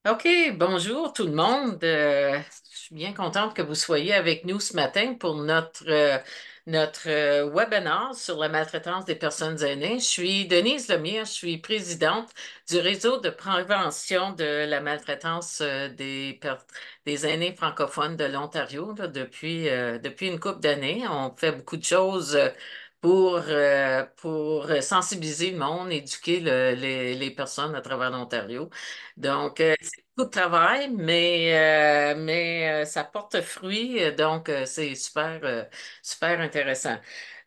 OK, bonjour tout le monde. Je suis bien contente que vous soyez avec nous ce matin pour notre webinaire sur la maltraitance des personnes aînées. Je suis Denise Lemire, je suis présidente du réseau de prévention de la maltraitance des aînés francophones de l'Ontario là, depuis une couple d'années. On fait beaucoup de choses pour sensibiliser le monde, éduquer les personnes à travers l'Ontario. Donc, c'est beaucoup de travail, mais ça porte fruit, donc c'est super intéressant.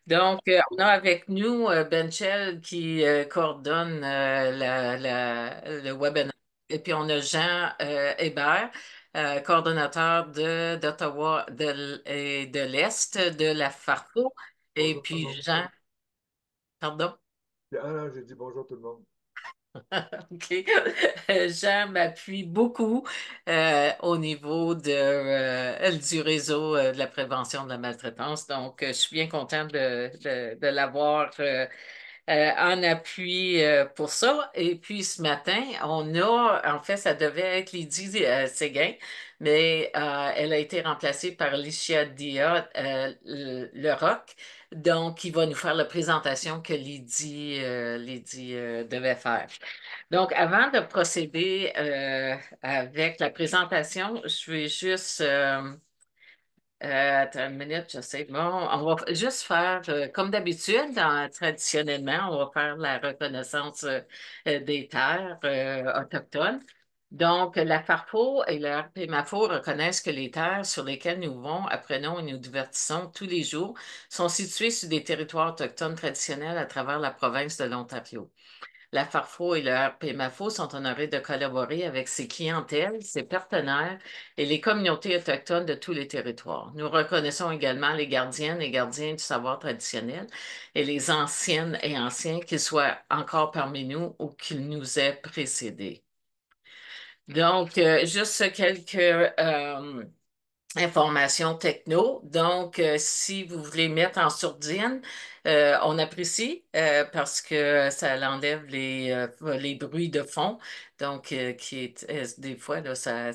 Donc, on a avec nous Benchel qui coordonne le webinaire. Et puis, on a Jean Hébert, coordonnateur d'Ottawa et de l'Est de la FARFO. Et Bonjour tout le puis, monde. Jean, pardon. Ah non, j'ai dit bonjour tout le monde. OK. Jean m'appuie beaucoup au niveau du réseau de la prévention de la maltraitance. Donc, je suis bien contente de l'avoir en appui pour ça. Et puis, ce matin, en fait, ça devait être Lydie Séguin, mais elle a été remplacée par Licia Dia Leroc. Donc, il va nous faire la présentation que Lydie devait faire. Donc, avant de procéder avec la présentation, je vais juste... attends une minute, je sais. Bon, on va juste faire, comme d'habitude, traditionnellement, on va faire la reconnaissance des terres autochtones. Donc, la FARFO et le RPMAFO reconnaissent que les terres sur lesquelles nous vivons, apprenons et nous divertissons tous les jours sont situées sur des territoires autochtones traditionnels à travers la province de l'Ontario. La Farfo et le RPMAFO sont honorés de collaborer avec ses clientèles, ses partenaires et les communautés autochtones de tous les territoires. Nous reconnaissons également les gardiennes et gardiens du savoir traditionnel et les anciennes et anciens, qu'ils soient encore parmi nous ou qu'ils nous aient précédés. Donc, juste quelques informations techno. Donc, si vous voulez mettre en sourdine, on apprécie parce que ça enlève les bruits de fond. Donc, des fois, là, ça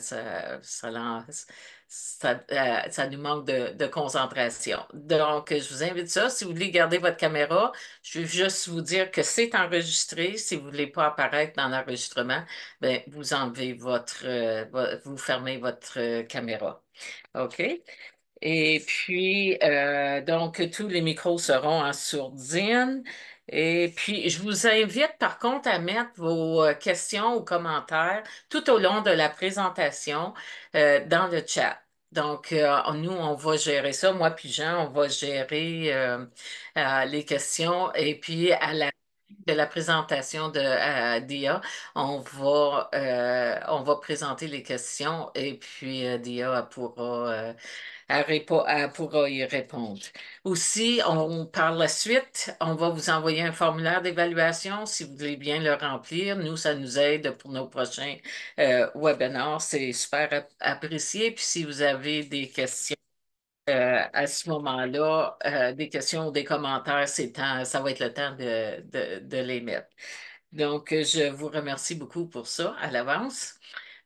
nous manque de concentration. Donc, je vous invite ça. Si vous voulez garder votre caméra, je vais juste vous dire que c'est enregistré. Si vous ne voulez pas apparaître dans l'enregistrement, ben, vous enlevez vous fermez votre caméra. OK. Et puis, donc, tous les micros seront en sourdine. Et puis, je vous invite par contre à mettre vos questions ou commentaires tout au long de la présentation dans le chat. Donc, nous, on va gérer ça. Moi puis Jean, on va gérer les questions. Et puis, à la de la présentation d'IA, on va présenter les questions et puis Dia elle pourra y répondre. Aussi, par la suite, on va vous envoyer un formulaire d'évaluation si vous voulez bien le remplir. Nous, ça nous aide pour nos prochains webinars. C'est super apprécié. Puis si vous avez des questions à ce moment-là, des questions ou des commentaires, ça va être le temps de les mettre. Donc, je vous remercie beaucoup pour ça à l'avance.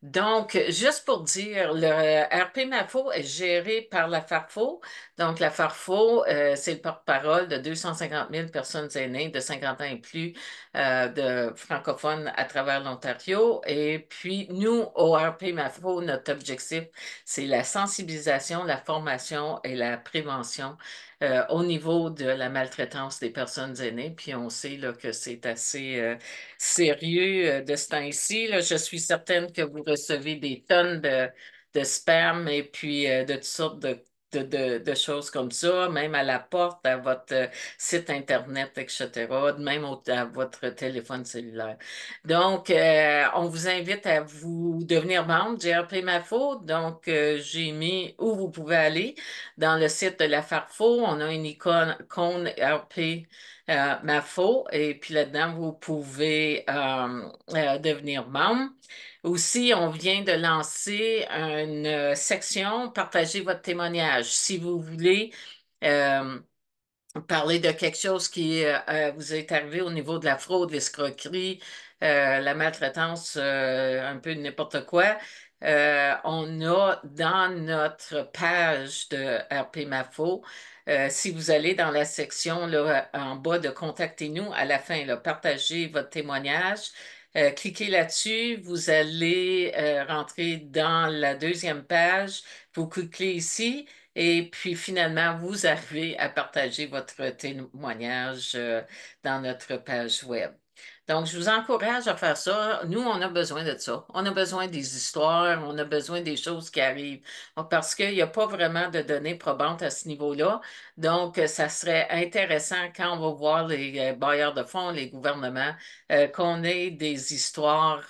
Donc, juste pour dire, le RP Mafo est géré par la FARFO. Donc, la FARFO, c'est le porte-parole de 250 000 personnes aînées de 50 ans et plus de francophones à travers l'Ontario. Et puis, nous, au RP Mafo, notre objectif, c'est la sensibilisation, la formation et la prévention au niveau de la maltraitance des personnes aînées. Puis, on sait là, que c'est assez sérieux de ce temps-ci. Là. Je suis certaine que vous recevez des tonnes de spam et puis de toutes sortes de choses comme ça, même à la porte, à votre site Internet, etc., même à votre téléphone cellulaire. Donc, on vous invite à vous devenir membre du RP Mafo. Donc, j'ai mis où vous pouvez aller dans le site de la Farfo. On a une icône RP Mafo et puis là-dedans, vous pouvez devenir membre. Aussi, on vient de lancer une section Partagez votre témoignage. Si vous voulez euh, parler de quelque chose qui vous est arrivé au niveau de la fraude, l'escroquerie, la maltraitance, un peu n'importe quoi. On a dans notre page de RP Mafo, si vous allez dans la section là, en bas de Contactez-nous, à la fin, là, partagez votre témoignage. Cliquez là-dessus, vous allez rentrer dans la deuxième page, vous cliquez ici. Et puis finalement, vous arrivez à partager votre témoignage dans notre page web. Donc, je vous encourage à faire ça. Nous, on a besoin de ça. On a besoin des histoires, on a besoin des choses qui arrivent. Parce qu'il n'y a pas vraiment de données probantes à ce niveau-là. Donc, ça serait intéressant quand on va voir les bailleurs de fonds, les gouvernements, qu'on ait des histoires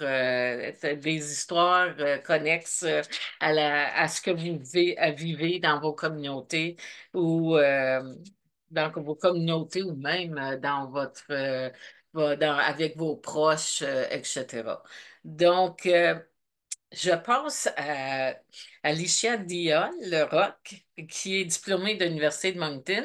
connexes à ce que vous vivez dans vos communautés ou ou même dans avec vos proches, etc. Donc, je pense à Alicia Dion, le Rock, qui est diplômée de l'Université de Moncton,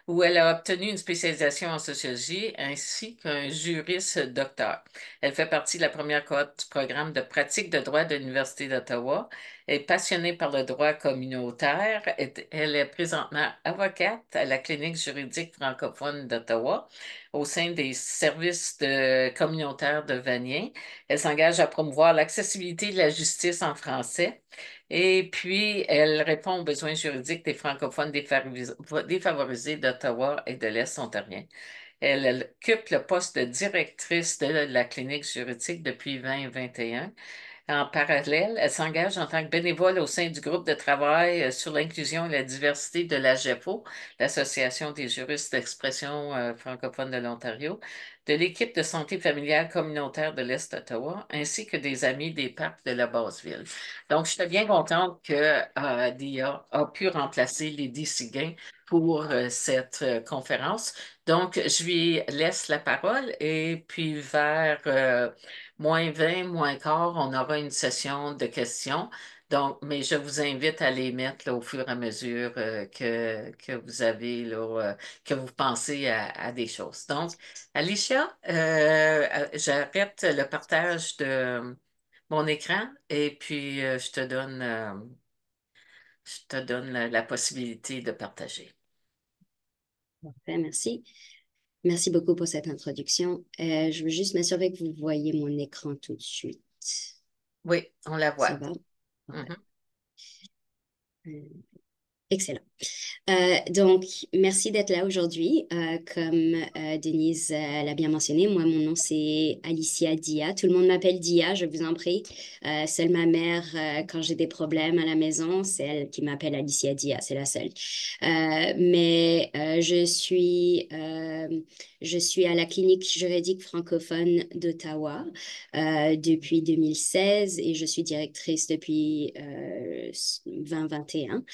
où elle a obtenu une spécialisation en sociologie ainsi qu'un juriste docteur. Elle fait partie de la première cohorte du programme de pratique de droit de l'Université d'Ottawa. Elle est passionnée par le droit communautaire. Elle est présentement avocate à la clinique juridique francophone d'Ottawa au sein des services communautaires de Vanier. Elle s'engage à promouvoir l'accessibilité de la justice en français. Et puis, elle répond aux besoins juridiques des francophones défavorisés d'Ottawa et de l'Est ontarien. Elle occupe le poste de directrice de la clinique juridique depuis 2021. En parallèle, elle s'engage en tant que bénévole au sein du groupe de travail sur l'inclusion et la diversité de l'AGEFO, l'Association des juristes d'expression francophone de l'Ontario, de l'équipe de santé familiale communautaire de l'Est d'Ottawa, ainsi que des amis des parcs de la Basse-Ville. Donc, je suis bien contente que DIA a pu remplacer Lydie Séguin pour cette conférence. Donc, je lui laisse la parole et puis vers -20, -15, on aura une session de questions. Donc, mais je vous invite à les mettre là, au fur et à mesure que vous avez là, que vous pensez à des choses. Donc, Alicia, j'arrête le partage de mon écran et puis je te donne la possibilité de partager. Parfait, merci. Merci beaucoup pour cette introduction. Je veux juste m'assurer que vous voyez mon écran tout de suite. Oui, on la Ça voit. va? Ouais. Mhm. Excellent. Donc, merci d'être là aujourd'hui. Comme Denise l'a bien mentionné, moi, mon nom, c'est Alicia Dia. Tout le monde m'appelle Dia, je vous en prie. Seule ma mère, quand j'ai des problèmes à la maison, c'est elle qui m'appelle Alicia Dia, c'est la seule. Mais je suis à la clinique juridique francophone d'Ottawa depuis 2016 et je suis directrice depuis 2021.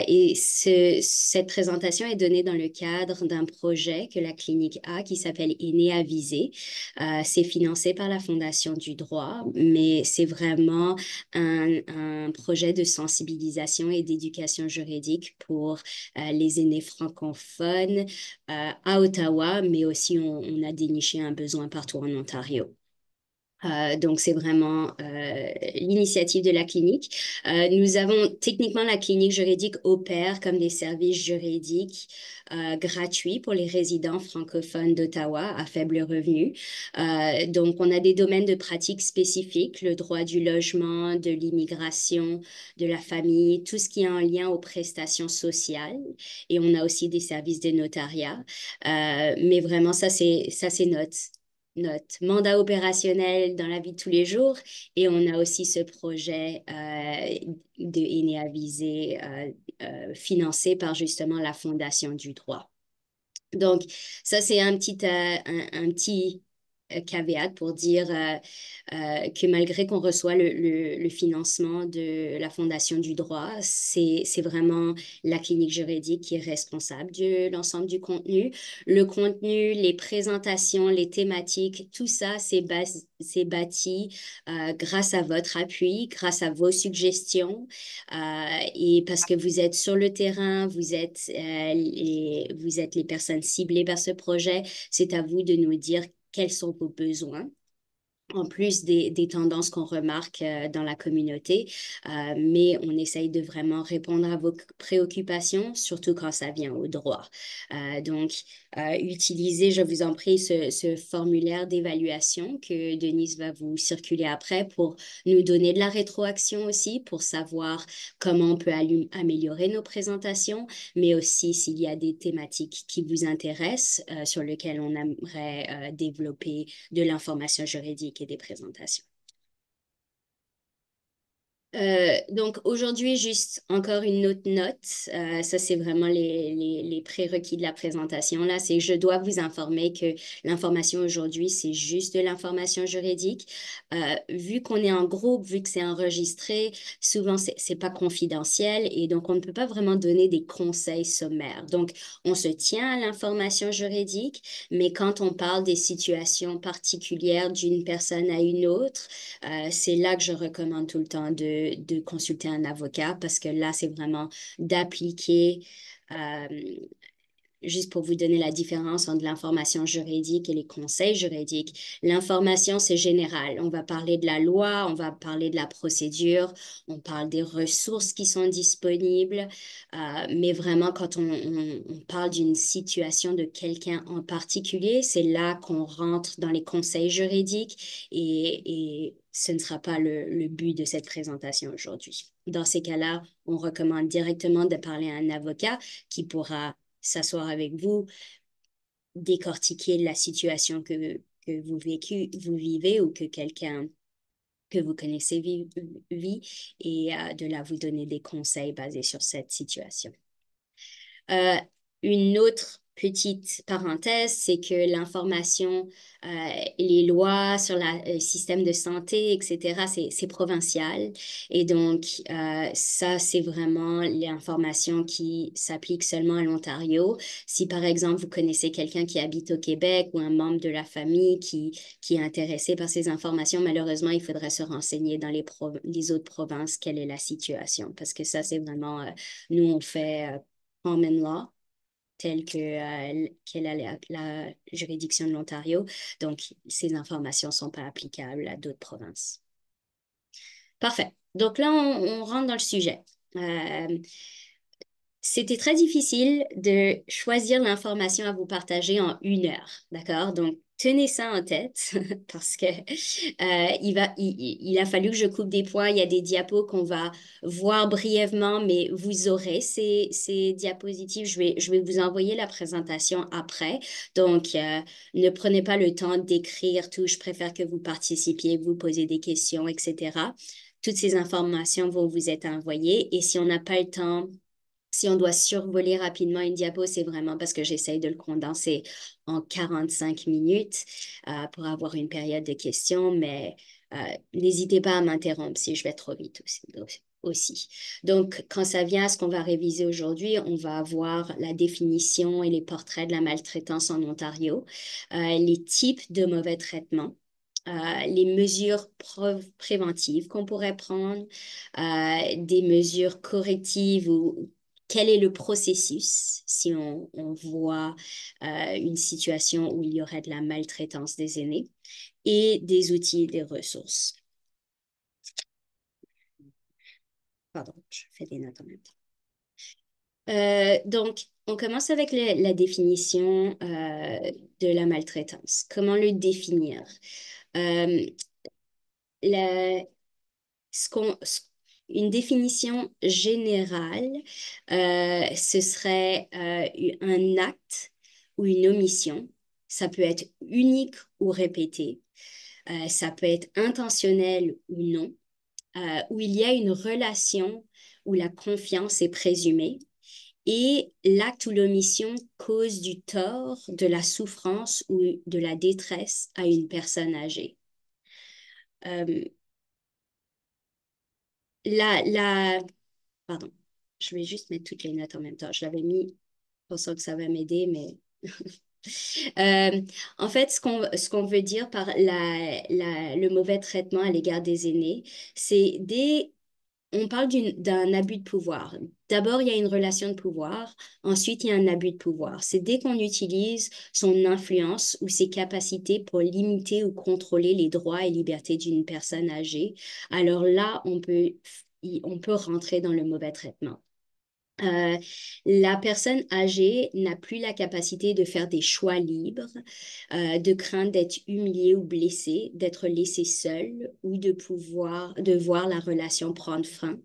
Et cette présentation est donnée dans le cadre d'un projet que la clinique a qui s'appelle Aînés avisés. C'est financé par la Fondation du droit, mais c'est vraiment un projet de sensibilisation et d'éducation juridique pour les aînés francophones à Ottawa, mais aussi on a déniché un besoin partout en Ontario. Donc, c'est vraiment l'initiative de la clinique. Nous avons techniquement la clinique juridique opère comme des services juridiques gratuits pour les résidents francophones d'Ottawa à faible revenu. Donc, on a des domaines de pratique spécifiques, le droit du logement, de l'immigration, de la famille, tout ce qui est en lien aux prestations sociales. Et on a aussi des services de notariat. Mais vraiment, ça, c'est notre mandat opérationnel dans la vie de tous les jours. Et on a aussi ce projet de Aînés avisés financé par justement la Fondation du droit. Donc, ça, c'est un petit caveat pour dire que malgré qu'on reçoit le financement de la Fondation du droit, c'est vraiment la clinique juridique qui est responsable de l'ensemble du contenu. Le contenu, les présentations, les thématiques, tout ça, c'est bâti grâce à votre appui, grâce à vos suggestions et parce que vous êtes sur le terrain, vous êtes les personnes ciblées par ce projet, c'est à vous de nous dire quels sont vos besoins en plus des tendances qu'on remarque dans la communauté, mais on essaye de vraiment répondre à vos préoccupations, surtout quand ça vient au droit. Donc, utilisez, je vous en prie, ce formulaire d'évaluation que Denise va vous circuler après pour nous donner de la rétroaction aussi, pour savoir comment on peut améliorer nos présentations, mais aussi s'il y a des thématiques qui vous intéressent, sur lesquelles on aimerait développer de l'information juridique et des présentations. Donc aujourd'hui, juste encore une autre note. Ça, c'est vraiment les prérequis de la présentation. Là, c'est je dois vous informer que l'information aujourd'hui, c'est juste de l'information juridique. Vu qu'on est en groupe, vu que c'est enregistré, souvent, c'est pas confidentiel et donc on ne peut pas vraiment donner des conseils sommaires. Donc, on se tient à l'information juridique, mais quand on parle des situations particulières d'une personne à une autre, c'est là que je recommande tout le temps de consulter un avocat parce que là, c'est vraiment d'appliquer euh, juste pour vous donner la différence entre l'information juridique et les conseils juridiques. L'information, c'est général. On va parler de la loi, on va parler de la procédure, on parle des ressources qui sont disponibles, mais vraiment, quand on parle d'une situation de quelqu'un en particulier, c'est là qu'on rentre dans les conseils juridiques et ce ne sera pas le but de cette présentation aujourd'hui. Dans ces cas-là, on recommande directement de parler à un avocat qui pourra s'asseoir avec vous, décortiquer la situation que vous vivez ou que quelqu'un que vous connaissez vit et de là vous donner des conseils basés sur cette situation. Euh, une autre petite parenthèse, c'est que l'information, les lois sur le système de santé, etc., c'est provincial. Et donc, ça, c'est vraiment l'information qui s'applique seulement à l'Ontario. Si, par exemple, vous connaissez quelqu'un qui habite au Québec ou un membre de la famille qui est intéressé par ces informations, malheureusement, il faudrait se renseigner dans les autres provinces, quelle est la situation. Parce que ça, c'est vraiment, nous, on fait common law, telle qu'elle a la juridiction de l'Ontario. Donc, ces informations ne sont pas applicables à d'autres provinces. Parfait. Donc là, on rentre dans le sujet. C'était très difficile de choisir l'information à vous partager en 1 heure, d'accord? Donc, tenez ça en tête parce que il a fallu que je coupe des points. Il y a des diapos qu'on va voir brièvement, mais vous aurez ces diapositives. Je vais vous envoyer la présentation après. Donc, ne prenez pas le temps d'écrire tout. Je préfère que vous participiez, vous posez des questions, etc. Toutes ces informations vont vous être envoyées et si on n'a pas le temps, si on doit survoler rapidement une diapo, c'est vraiment parce que j'essaye de le condenser en 45 minutes pour avoir une période de questions, mais n'hésitez pas à m'interrompre si je vais trop vite aussi. Donc, quand ça vient à ce qu'on va réviser aujourd'hui, on va avoir la définition et les portraits de la maltraitance en Ontario, les types de mauvais traitements. Les mesures préventives qu'on pourrait prendre, des mesures correctives ou quel est le processus si on voit une situation où il y aurait de la maltraitance des aînés et des outils et des ressources. Pardon, je fais des notes en même temps. Donc, on commence avec la définition de la maltraitance. Comment le définir? La, ce qu'on, une définition générale, ce serait un acte ou une omission. Ça peut être unique ou répété. Ça peut être intentionnel ou non. Où il y a une relation où la confiance est présumée et l'acte ou l'omission cause du tort, de la souffrance ou de la détresse à une personne âgée. Euh, la, pardon, je vais juste mettre toutes les notes en même temps. Je l'avais mis pensant que ça va m'aider, mais en fait, ce qu'on veut dire par le mauvais traitement à l'égard des aînés, c'est on parle d'un abus de pouvoir. D'abord, il y a une relation de pouvoir. Ensuite, il y a un abus de pouvoir. C'est dès qu'on utilise son influence ou ses capacités pour limiter ou contrôler les droits et libertés d'une personne âgée. Alors là, on peut rentrer dans le mauvais traitement. Euh, la personne âgée n'a plus la capacité de faire des choix libres, de craindre d'être humiliée ou blessée, d'être laissée seule ou de voir la relation prendre fin.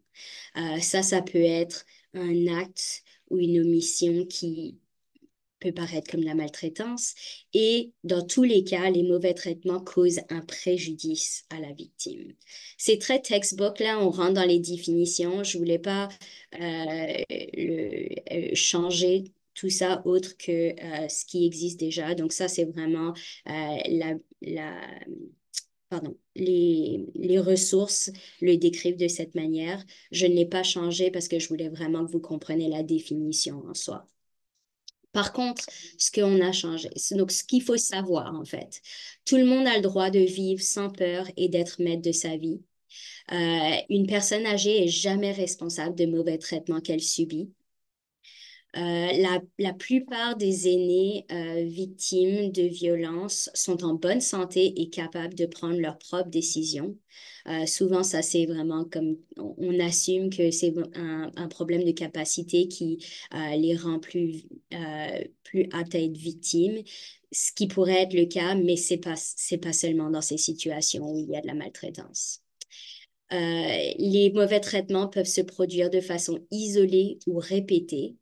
Ça peut être un acte ou une omission qui peut paraître comme la maltraitance. Et dans tous les cas, les mauvais traitements causent un préjudice à la victime. C'est très textbook, là, on rentre dans les définitions. Je voulais pas changer tout ça autre que ce qui existe déjà. Donc ça, c'est vraiment pardon, les ressources le décrivent de cette manière. Je ne l'ai pas changé parce que je voulais vraiment que vous compreniez la définition en soi. Par contre, ce qu'on a changé, donc ce qu'il faut savoir en fait, tout le monde a le droit de vivre sans peur et d'être maître de sa vie. Une personne âgée est jamais responsable de mauvais traitements qu'elle subit. La plupart des aînés victimes de violences sont en bonne santé et capables de prendre leurs propres décisions. Souvent, ça, c'est vraiment comme on assume que c'est un problème de capacité qui les rend plus aptes à être victimes, ce qui pourrait être le cas, mais c'est pas seulement dans ces situations où il y a de la maltraitance. Les mauvais traitements peuvent se produire de façon isolée ou répétée,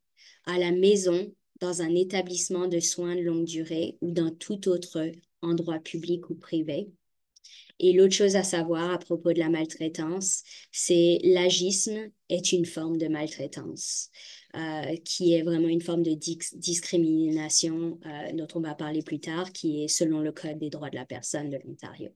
à la maison, dans un établissement de soins de longue durée ou dans tout autre endroit public ou privé. Et l'autre chose à savoir à propos de la maltraitance, c'est l'agisme est une forme de maltraitance, qui est vraiment une forme de discrimination dont on va parler plus tard, qui est selon le Code des droits de la personne de l'Ontario.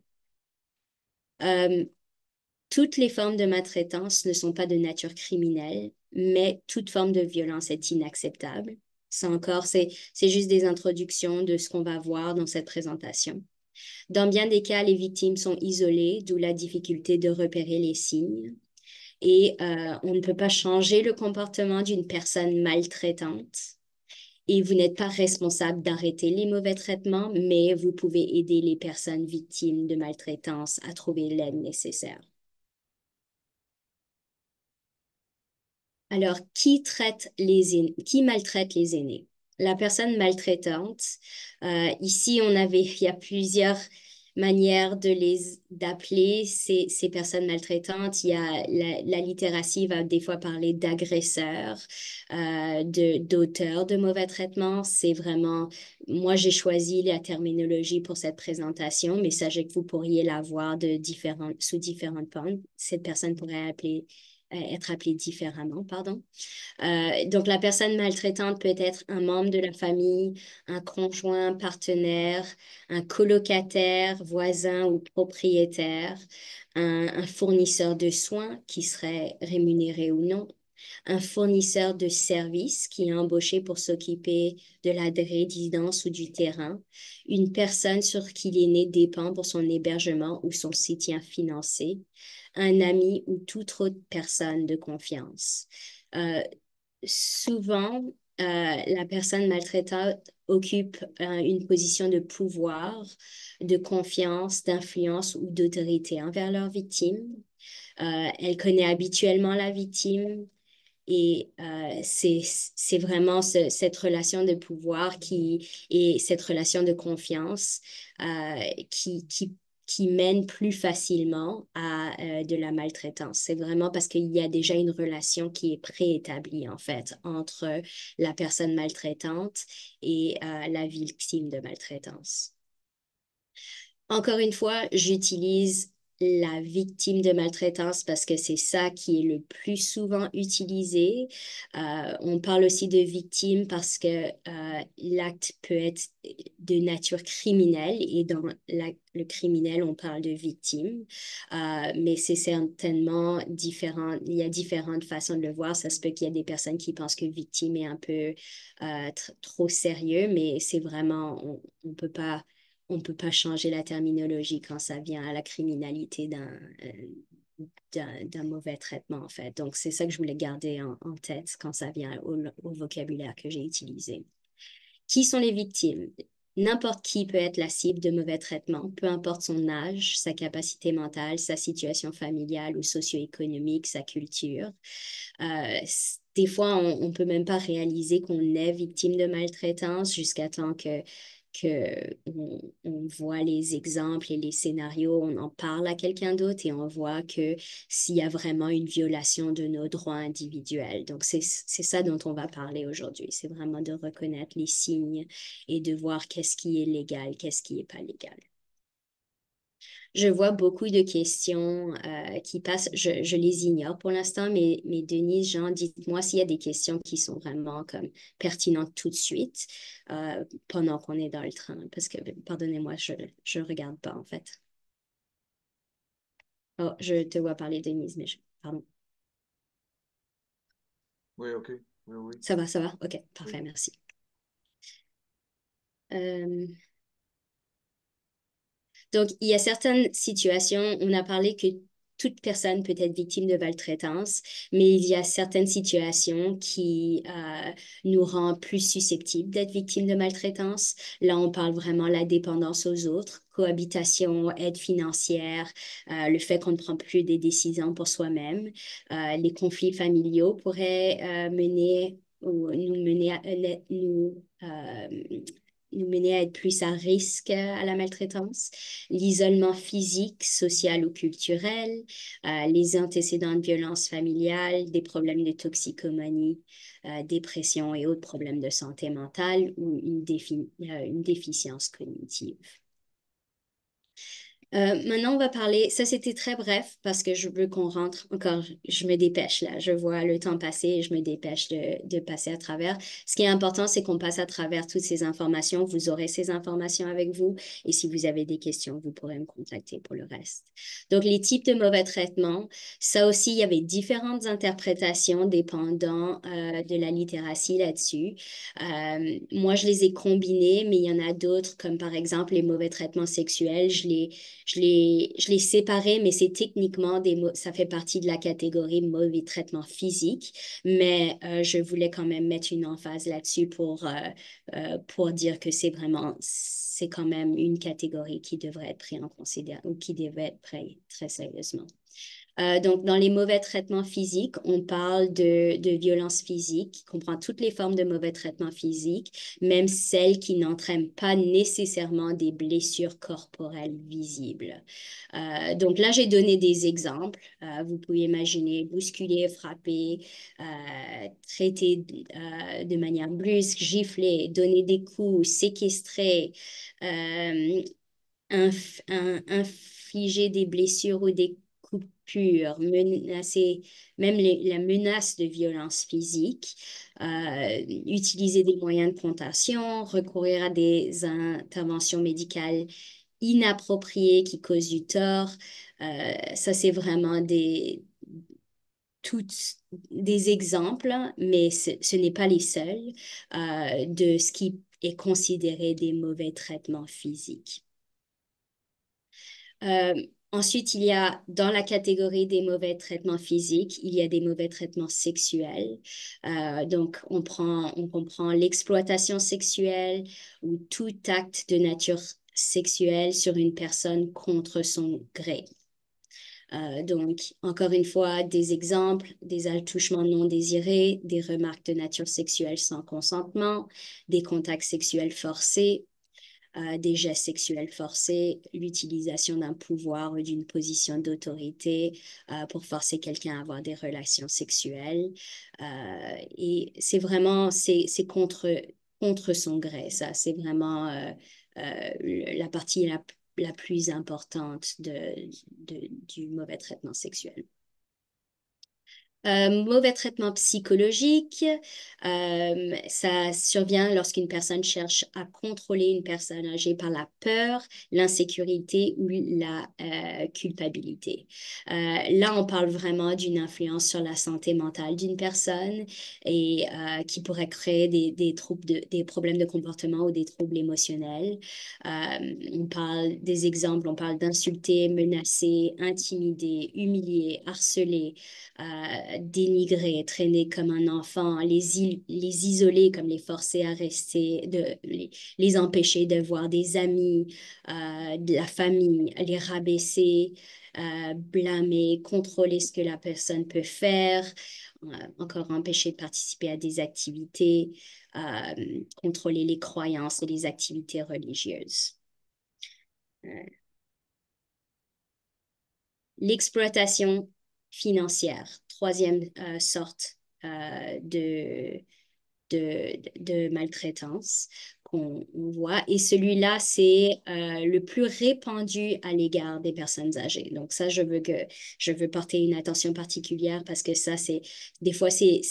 Toutes les formes de maltraitance ne sont pas de nature criminelle, mais toute forme de violence est inacceptable. Ça encore, c'est juste des introductions de ce qu'on va voir dans cette présentation. Dans bien des cas, les victimes sont isolées, d'où la difficulté de repérer les signes. Et on ne peut pas changer le comportement d'une personne maltraitante. Et vous n'êtes pas responsable d'arrêter les mauvais traitements, mais vous pouvez aider les personnes victimes de maltraitance à trouver l'aide nécessaire. Alors, qui maltraite les aînés? La personne maltraitante. Ici, il y a plusieurs manières d'appeler ces personnes maltraitantes. Il y a la littératie va des fois parler d'agresseurs, d'auteurs de mauvais traitements. C'est vraiment, moi, j'ai choisi la terminologie pour cette présentation, mais sachez que vous pourriez la voir sous différentes formes. Cette personne pourrait être appelée différemment, pardon. Donc, la personne maltraitante peut être un membre de la famille, un conjoint, partenaire, un colocataire, voisin ou propriétaire, un fournisseur de soins qui serait rémunéré ou non, un fournisseur de services qui est embauché pour s'occuper de la résidence ou du terrain, une personne sur qui l'aîné dépend pour son hébergement ou son soutien financier, un ami ou toute autre personne de confiance. Souvent, la personne maltraitante occupe une position de pouvoir, de confiance, d'influence ou d'autorité envers leur victime. Elle connaît habituellement la victime et c'est vraiment cette relation de pouvoir et cette relation de confiance qui mène plus facilement à de la maltraitance. C'est vraiment parce qu'il y a déjà une relation qui est préétablie, en fait, entre la personne maltraitante et la victime de maltraitance. Encore une fois, j'utilise la victime de maltraitance parce que c'est ça qui est le plus souvent utilisé. On parle aussi de victime parce que l'acte peut être de nature criminelle et dans le criminel, on parle de victime. Mais c'est certainement différent. Il y a différentes façons de le voir. Ça se peut qu'il y a des personnes qui pensent que victime est un peu trop sérieux, mais c'est vraiment, on peut pas changer la terminologie quand ça vient à la criminalité d'un mauvais traitement, en fait. Donc, c'est ça que je voulais garder en tête quand ça vient au vocabulaire que j'ai utilisé. Qui sont les victimes? N'importe qui peut être la cible de mauvais traitements, peu importe son âge, sa capacité mentale, sa situation familiale ou socio-économique, sa culture. Des fois, on ne peut même pas réaliser qu'on est victime de maltraitance jusqu'à temps on voit les exemples et les scénarios, on en parle à quelqu'un d'autre et on voit que s'il y a vraiment une violation de nos droits individuels. Donc, c'est ça dont on va parler aujourd'hui. C'est vraiment de reconnaître les signes et de voir qu'est-ce qui est légal, qu'est-ce qui n'est pas légal. Je vois beaucoup de questions qui passent. Je les ignore pour l'instant, mais Denise, Jean, dites-moi s'il y a des questions qui sont vraiment comme pertinentes tout de suite pendant qu'on est dans le train. Parce que, pardonnez-moi, je ne regarde pas en fait. Oh, je te vois parler, Denise, mais pardon. Oui, OK. Oui, oui. Ça va, ça va? OK, parfait, Oui. merci. Euh, Donc, il y a certaines situations, on a parlé que toute personne peut être victime de maltraitance, mais il y a certaines situations qui nous rendent plus susceptibles d'être victimes de maltraitance. Là, on parle vraiment de la dépendance aux autres, cohabitation, aide financière, le fait qu'on ne prend plus des décisions pour soi-même. Les conflits familiaux pourraient mener ou nous mener à, nous mener à être plus à risque à la maltraitance, l'isolement physique, social ou culturel, les antécédents de violence familiale, des problèmes de toxicomanie, dépression et autres problèmes de santé mentale ou une déficience cognitive. Maintenant, on va parler, ça c'était très bref parce que je veux qu'on rentre encore, je me dépêche là, je vois le temps passer et je me dépêche de passer à travers. Ce qui est important, c'est qu'on passe à travers toutes ces informations, vous aurez ces informations avec vous et si vous avez des questions, vous pourrez me contacter pour le reste. Donc, les types de mauvais traitements, ça aussi, il y avait différentes interprétations dépendant de la littératie là-dessus. Moi, je les ai combinés, mais il y en a d'autres comme par exemple les mauvais traitements sexuels, je l'ai séparé, mais c'est techniquement ça fait partie de la catégorie mauvais traitement physique. Mais je voulais quand même mettre une emphase là-dessus pour dire que c'est quand même une catégorie qui devrait être prise en considération ou qui devrait être prise très sérieusement. Donc, dans les mauvais traitements physiques, on parle de violence physique, qui comprend toutes les formes de mauvais traitements physiques, même celles qui n'entraînent pas nécessairement des blessures corporelles visibles. Donc là, j'ai donné des exemples. Vous pouvez imaginer bousculer, frapper, traiter de manière brusque, gifler, donner des coups, séquestrer, infliger des blessures ou des coupures, menacer, même la menace de violence physique, utiliser des moyens de contention, recourir à des interventions médicales inappropriées qui causent du tort. Ça, c'est vraiment toutes des exemples, mais ce n'est pas les seuls de ce qui est considéré des mauvais traitements physiques. Ensuite, il y a dans la catégorie des mauvais traitements physiques, il y a des mauvais traitements sexuels. Donc, on comprend l'exploitation sexuelle ou tout acte de nature sexuelle sur une personne contre son gré. Donc, encore une fois, des exemples, des attouchements non désirés, des remarques de nature sexuelle sans consentement, des contacts sexuels forcés, des gestes sexuels forcés, l'utilisation d'un pouvoir ou d'une position d'autorité pour forcer quelqu'un à avoir des relations sexuelles. Et c'est vraiment, c'est contre son gré, ça. C'est vraiment la partie la plus importante du mauvais traitement sexuel. Mauvais traitement psychologique, ça survient lorsqu'une personne cherche à contrôler une personne âgée par la peur, l'insécurité ou la culpabilité. Là, on parle vraiment d'une influence sur la santé mentale d'une personne et qui pourrait créer des des problèmes de comportement ou des troubles émotionnels. On parle des exemples, on parle d'insulter, menacer, intimider, humilier, harceler, dénigrer, traîner comme un enfant, les isoler, comme les forcer à rester, les empêcher de voir des amis, de la famille, les rabaisser, blâmer, contrôler ce que la personne peut faire, encore empêcher de participer à des activités, contrôler les croyances et les activités religieuses. L'exploitation financière, troisième sorte de maltraitance qu'on voit. Et celui-là, c'est le plus répandu à l'égard des personnes âgées. Donc ça, je veux porter une attention particulière parce que ça, des fois, c'est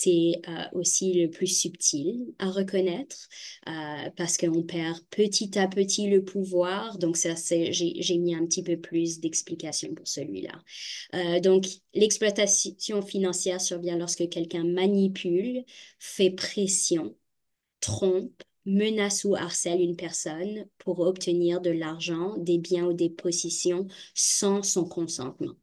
aussi le plus subtil à reconnaître parce qu'on perd petit à petit le pouvoir. Donc ça, j'ai mis un petit peu plus d'explications pour celui-là. Donc, l'exploitation financière survient lorsque quelqu'un manipule, fait pression, trompe, menace ou harcèle une personne pour obtenir de l'argent, des biens ou des possessions sans son consentement.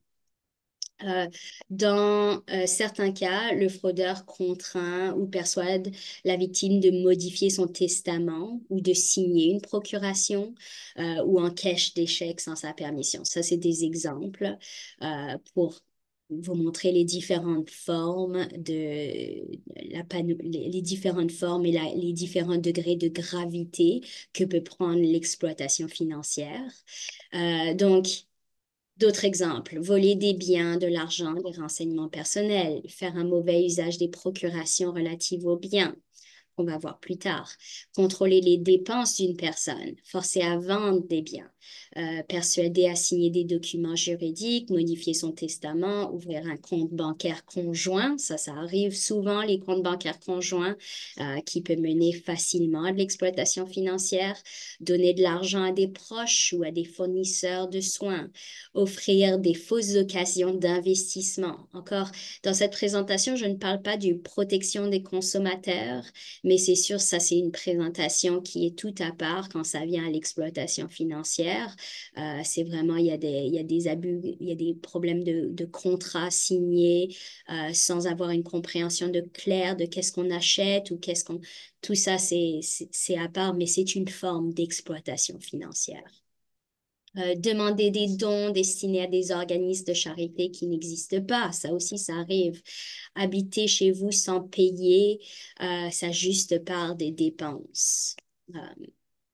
Dans certains cas, le fraudeur contraint ou persuade la victime de modifier son testament ou de signer une procuration ou encaisse des chèques sans sa permission. Ça, c'est des exemples pour vous montrer les différentes formes les différentes formes et les différents degrés de gravité que peut prendre l'exploitation financière. Donc, d'autres exemples, voler des biens, de l'argent, des renseignements personnels, faire un mauvais usage des procurations relatives aux biens, qu'on va voir plus tard, contrôler les dépenses d'une personne, forcer à vendre des biens, persuader à signer des documents juridiques, modifier son testament, ouvrir un compte bancaire conjoint, ça arrive souvent, les comptes bancaires conjoints, qui peut mener facilement à de l'exploitation financière, donner de l'argent à des proches ou à des fournisseurs de soins, offrir des fausses occasions d'investissement. Encore, dans cette présentation, je ne parle pas d'une protection des consommateurs, mais c'est sûr, ça, c'est une présentation qui est tout à part quand ça vient à l'exploitation financière. C'est vraiment, il y a des abus, il y a des problèmes de contrats signés sans avoir une compréhension claire de qu'est-ce qu'on achète ou qu'est-ce qu'on... Tout ça, c'est à part, mais c'est une forme d'exploitation financière. Demander des dons destinés à des organismes de charité qui n'existent pas. Ça aussi, ça arrive. Habiter chez vous sans payer sa juste part des dépenses.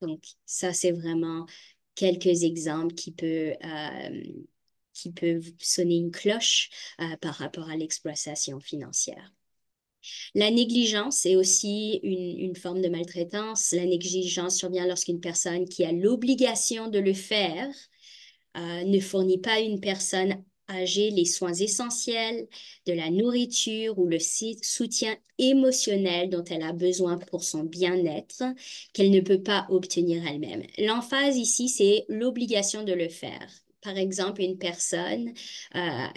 Donc, ça, c'est vraiment quelques exemples qui peuvent sonner une cloche par rapport à l'exploitation financière. La négligence est aussi une forme de maltraitance. La négligence survient lorsqu'une personne qui a l'obligation de le faire ne fournit pas à une personne âgée les soins essentiels, de la nourriture ou le soutien émotionnel dont elle a besoin pour son bien-être, qu'elle ne peut pas obtenir elle-même. L'emphase ici, c'est l'obligation de le faire. Par exemple, une personne avec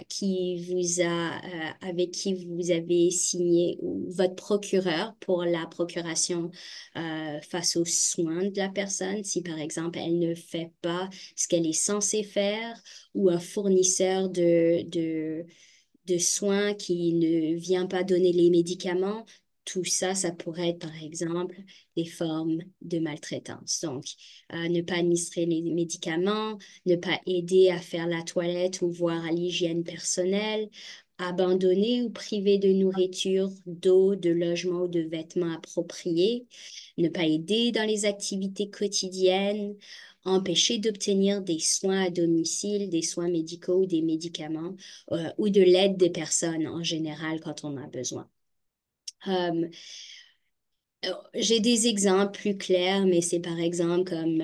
qui vous avez signé, ou votre procureur pour la procuration face aux soins de la personne, si par exemple elle ne fait pas ce qu'elle est censée faire, ou un fournisseur de soins qui ne vient pas donner les médicaments, tout ça, ça pourrait être par exemple des formes de maltraitance. Donc, ne pas administrer les médicaments, ne pas aider à faire la toilette ou voir à l'hygiène personnelle, abandonner ou priver de nourriture, d'eau, de logement ou de vêtements appropriés, ne pas aider dans les activités quotidiennes, empêcher d'obtenir des soins à domicile, des soins médicaux ou des médicaments, ou de l'aide des personnes en général quand on a besoin. J'ai des exemples plus clairs, mais c'est par exemple comme,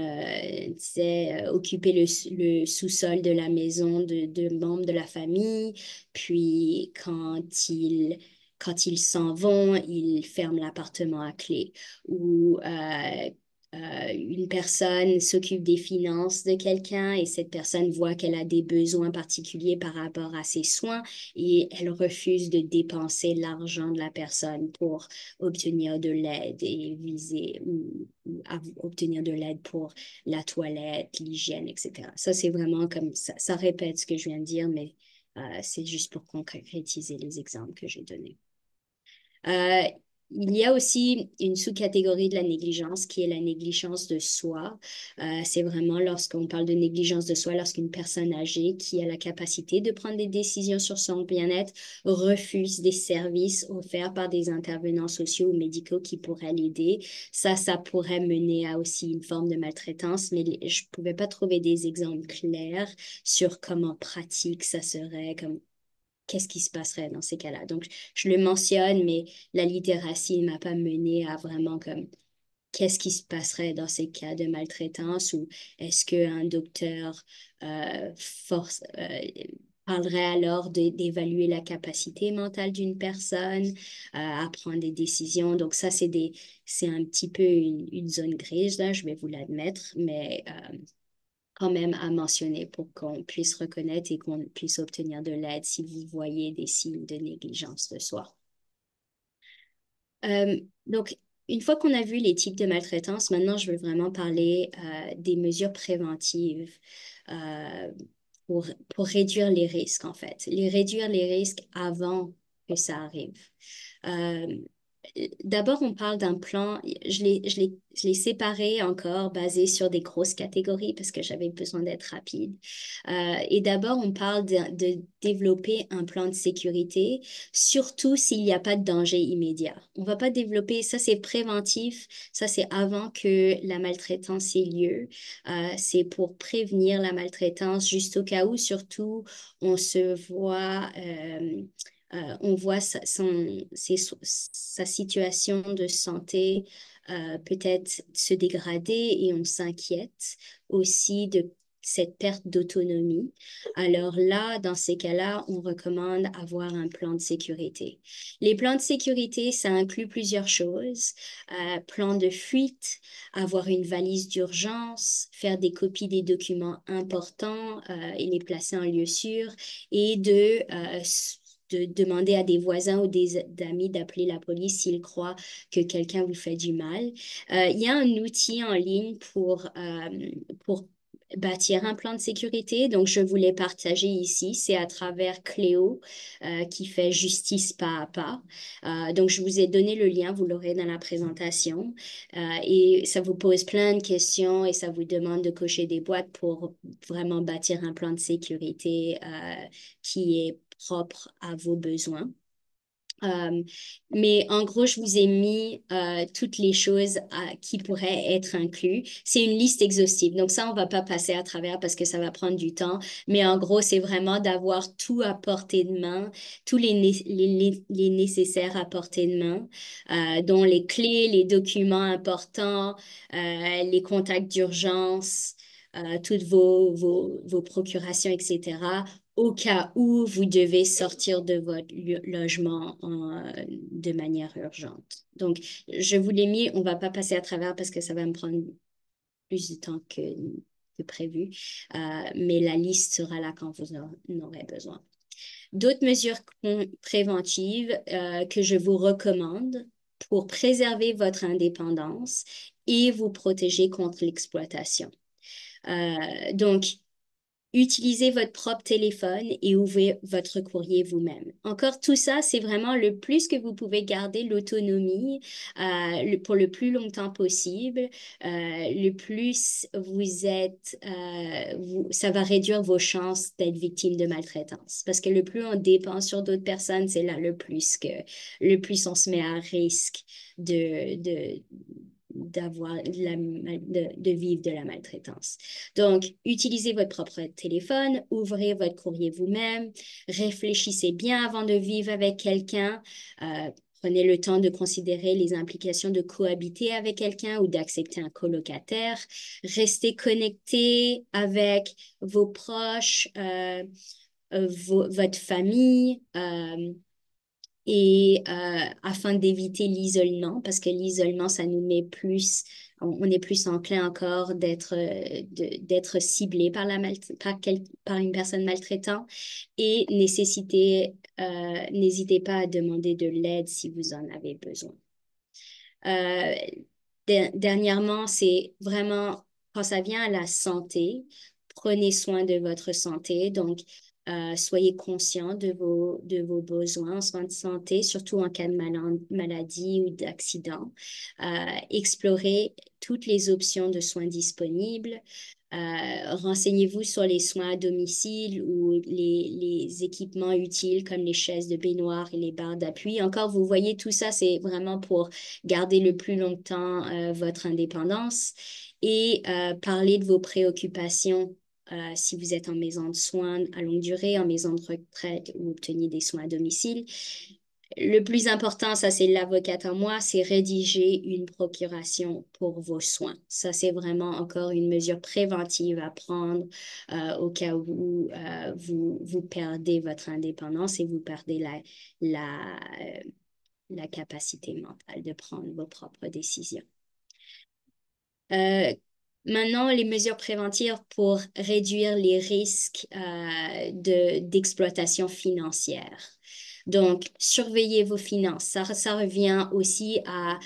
occuper le sous-sol de la maison de membres de la famille, puis quand ils s'en vont, ils ferment l'appartement à clé. Ou une personne s'occupe des finances de quelqu'un et cette personne voit qu'elle a des besoins particuliers par rapport à ses soins et elle refuse de dépenser l'argent de la personne pour obtenir de l'aide et viser obtenir de l'aide pour la toilette, l'hygiène, etc. Ça, c'est vraiment comme ça répète ce que je viens de dire, mais c'est juste pour concrétiser les exemples que j'ai donnés. Euh, il y a aussi une sous-catégorie de la négligence qui est la négligence de soi. C'est vraiment lorsqu'on parle de négligence de soi, lorsqu'une personne âgée qui a la capacité de prendre des décisions sur son bien-être refuse des services offerts par des intervenants sociaux ou médicaux qui pourraient l'aider. Ça pourrait mener à aussi une forme de maltraitance, mais je ne pouvais pas trouver des exemples clairs sur comment pratique ça serait, comme qu'est-ce qui se passerait dans ces cas-là. Donc, je le mentionne, mais la littératie ne m'a pas mené à vraiment comme qu'est-ce qui se passerait dans ces cas de maltraitance ou est-ce qu'un docteur parlerait alors d'évaluer la capacité mentale d'une personne à prendre des décisions. Donc ça, c'est un petit peu une zone grise, là, je vais vous l'admettre, mais quand même à mentionner pour qu'on puisse reconnaître et qu'on puisse obtenir de l'aide si vous voyez des signes de négligence de soi. Donc, une fois qu'on a vu les types de maltraitance, maintenant, je veux vraiment parler des mesures préventives euh, pour réduire les risques, en fait. Réduire les risques avant que ça arrive. Euh, D'abord, on parle d'un plan, je l'ai séparé encore, basé sur des grosses catégories parce que j'avais besoin d'être rapide. Et d'abord, on parle de développer un plan de sécurité, surtout s'il n'y a pas de danger immédiat. On ne va pas développer, ça c'est préventif, ça c'est avant que la maltraitance ait lieu. C'est pour prévenir la maltraitance, juste au cas où, surtout, on se voit... on voit sa situation de santé peut-être se dégrader et on s'inquiète aussi de cette perte d'autonomie. Alors là, dans ces cas-là, on recommande avoir un plan de sécurité. Les plans de sécurité, ça inclut plusieurs choses. Plan de fuite, avoir une valise d'urgence, faire des copies des documents importants et les placer en lieu sûr et de demander à des voisins ou des amis d'appeler la police s'ils croient que quelqu'un vous fait du mal. Il y a un outil en ligne pour bâtir un plan de sécurité. Donc, je voulais partager ici. C'est à travers Cléo qui fait justice pas à pas. Donc, je vous ai donné le lien, vous l'aurez dans la présentation. Et ça vous pose plein de questions et ça vous demande de cocher des boîtes pour vraiment bâtir un plan de sécurité qui est propre à vos besoins. Mais en gros, je vous ai mis toutes les choses qui pourraient être incluses. C'est une liste exhaustive. Donc ça, on va pas passer à travers parce que ça va prendre du temps. Mais en gros, c'est vraiment d'avoir tout à portée de main, tous les nécessaires à portée de main, dont les clés, les documents importants, les contacts d'urgence, toutes vos procurations, etc au cas où vous devez sortir de votre logement de manière urgente. Donc, je vous l'ai mis, on ne va pas passer à travers parce que ça va me prendre plus de temps que prévu, mais la liste sera là quand vous en aurez besoin. D'autres mesures préventives que je vous recommande pour préserver votre indépendance et vous protéger contre l'exploitation. Donc, utilisez votre propre téléphone et ouvrez votre courrier vous-même. Encore tout ça, c'est vraiment le plus que vous pouvez garder l'autonomie pour le plus longtemps possible. Le plus vous êtes, ça va réduire vos chances d'être victime de maltraitance. Parce que le plus on dépend sur d'autres personnes, c'est là le plus on se met à risque de vivre de la maltraitance. Donc, utilisez votre propre téléphone, ouvrez votre courrier vous-même, réfléchissez bien avant de vivre avec quelqu'un, Prenez le temps de considérer les implications de cohabiter avec quelqu'un ou d'accepter un colocataire. Restez connecté avec vos proches, votre famille, et afin d'éviter l'isolement, parce que l'isolement, ça nous met plus, on est plus enclin encore d'être ciblé par par une personne maltraitante, et n'hésitez pas à demander de l'aide si vous en avez besoin. Dernièrement, c'est vraiment, quand ça vient à la santé, prenez soin de votre santé. Donc, soyez conscient de vos besoins en soins de santé, surtout en cas de maladie ou d'accident. Explorez toutes les options de soins disponibles. Renseignez-vous sur les soins à domicile ou les équipements utiles comme les chaises de baignoire et les barres d'appui. Encore, vous voyez, tout ça, c'est vraiment pour garder le plus longtemps votre indépendance et parler de vos préoccupations si vous êtes en maison de soins à longue durée, en maison de retraite ou obtenez des soins à domicile. Le plus important, ça c'est l'avocate en moi, c'est rédiger une procuration pour vos soins. Ça, c'est vraiment encore une mesure préventive à prendre au cas où vous perdez votre indépendance et vous perdez la capacité mentale de prendre vos propres décisions. Maintenant, les mesures préventives pour réduire les risques d'exploitation financière. Donc, surveillez vos finances. Ça revient aussi à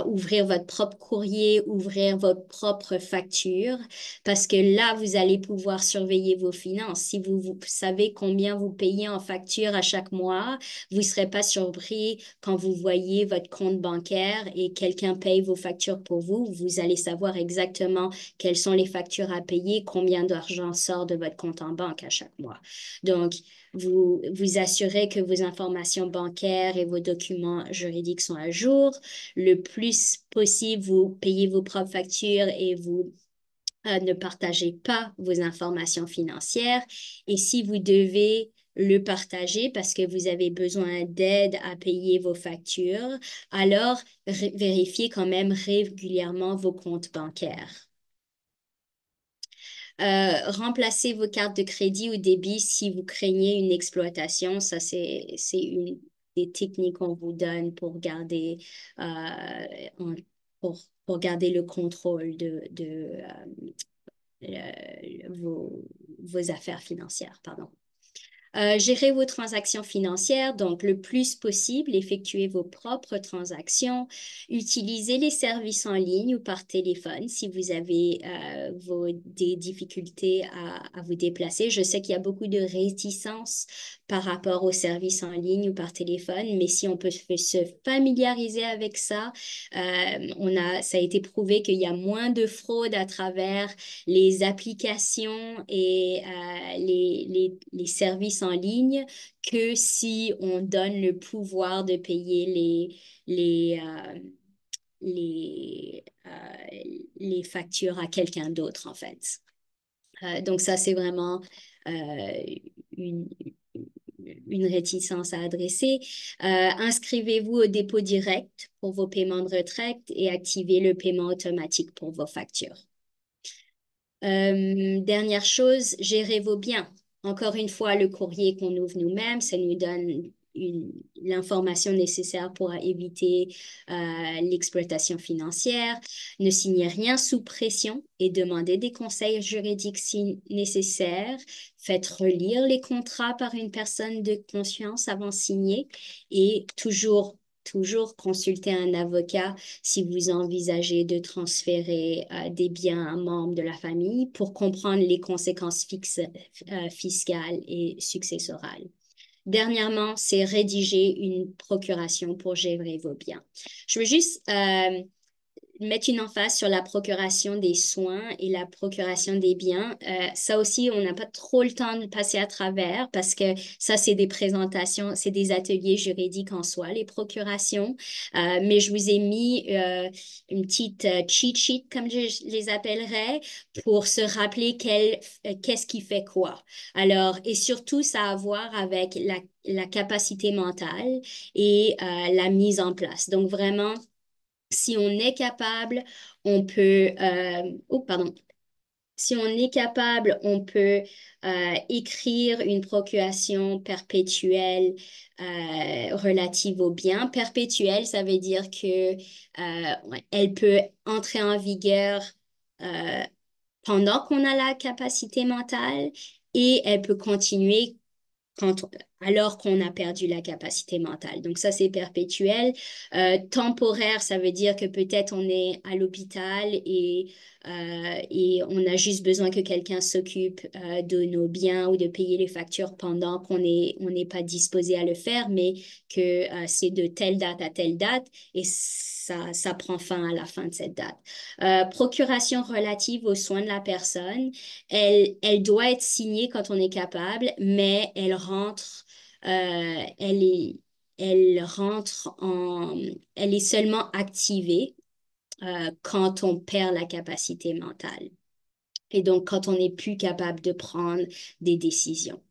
ouvrir votre propre courrier, ouvrir votre propre facture, parce que là, vous allez pouvoir surveiller vos finances. Si vous savez combien vous payez en facture à chaque mois, vous ne serez pas surpris quand vous voyez votre compte bancaire et quelqu'un paye vos factures pour vous. Vous allez savoir exactement quelles sont les factures à payer, combien d'argent sort de votre compte en banque à chaque mois. Donc, vous assurez que vos informations bancaires et vos documents juridiques sont à jour. Le plus possible, vous payez vos propres factures et vous ne partagez pas vos informations financières. Et si vous devez le partager parce que vous avez besoin d'aide à payer vos factures, alors vérifiez quand même régulièrement vos comptes bancaires. Remplacez vos cartes de crédit ou débit si vous craignez une exploitation. Ça, c'est une des techniques qu'on vous donne pour garder, pour garder le contrôle de vos affaires financières, pardon. Gérez vos transactions financières, donc le plus possible, effectuez vos propres transactions, utilisez les services en ligne ou par téléphone si vous avez des difficultés à vous déplacer. Je sais qu'il y a beaucoup de réticence par rapport aux services en ligne ou par téléphone, mais si on peut se familiariser avec ça, ça a été prouvé qu'il y a moins de fraude à travers les applications et les services en ligne que si on donne le pouvoir de payer les factures à quelqu'un d'autre, en fait. Donc ça, c'est vraiment une réticence à adresser. Inscrivez-vous au dépôt direct pour vos paiements de retraite et activez le paiement automatique pour vos factures. Dernière chose, gérez vos biens. Encore une fois, le courrier qu'on ouvre nous-mêmes, ça nous donne l'information nécessaire pour éviter l'exploitation financière. Ne signez rien sous pression et demandez des conseils juridiques si nécessaire. Faites relire les contrats par une personne de confiance avant de signer et toujours consulter un avocat si vous envisagez de transférer des biens à un membre de la famille pour comprendre les conséquences fiscales et successorales. Dernièrement, c'est rédiger une procuration pour gérer vos biens. Je veux juste mettre une emphase sur la procuration des soins et la procuration des biens. Ça aussi, on n'a pas trop le temps de passer à travers parce que ça, c'est des présentations, c'est des ateliers juridiques en soi, les procurations. Mais je vous ai mis une petite cheat sheet, comme je les appellerais, pour se rappeler qu'est-ce qui fait quoi. Alors, et surtout, ça a à voir avec la capacité mentale et la mise en place. Donc, vraiment, si on est capable, on peut, oh, pardon, si on est capable, on peut écrire une procuration perpétuelle relative au bien. Perpétuelle, ça veut dire que ouais, elle peut entrer en vigueur euh, pendant qu'on a la capacité mentale et elle peut continuer quand alors qu'on a perdu la capacité mentale. Donc ça, c'est perpétuel. Temporaire, ça veut dire que peut-être on est à l'hôpital et on a juste besoin que quelqu'un s'occupe de nos biens ou de payer les factures pendant on n'est pas disposé à le faire, mais que c'est de telle date à telle date et ça prend fin à la fin de cette date. Procuration relative aux soins de la personne. Elle doit être signée quand on est capable, mais elle elle rentre elle est seulement activée quand on perd la capacité mentale. Et donc, quand on n'est plus capable de prendre des décisions.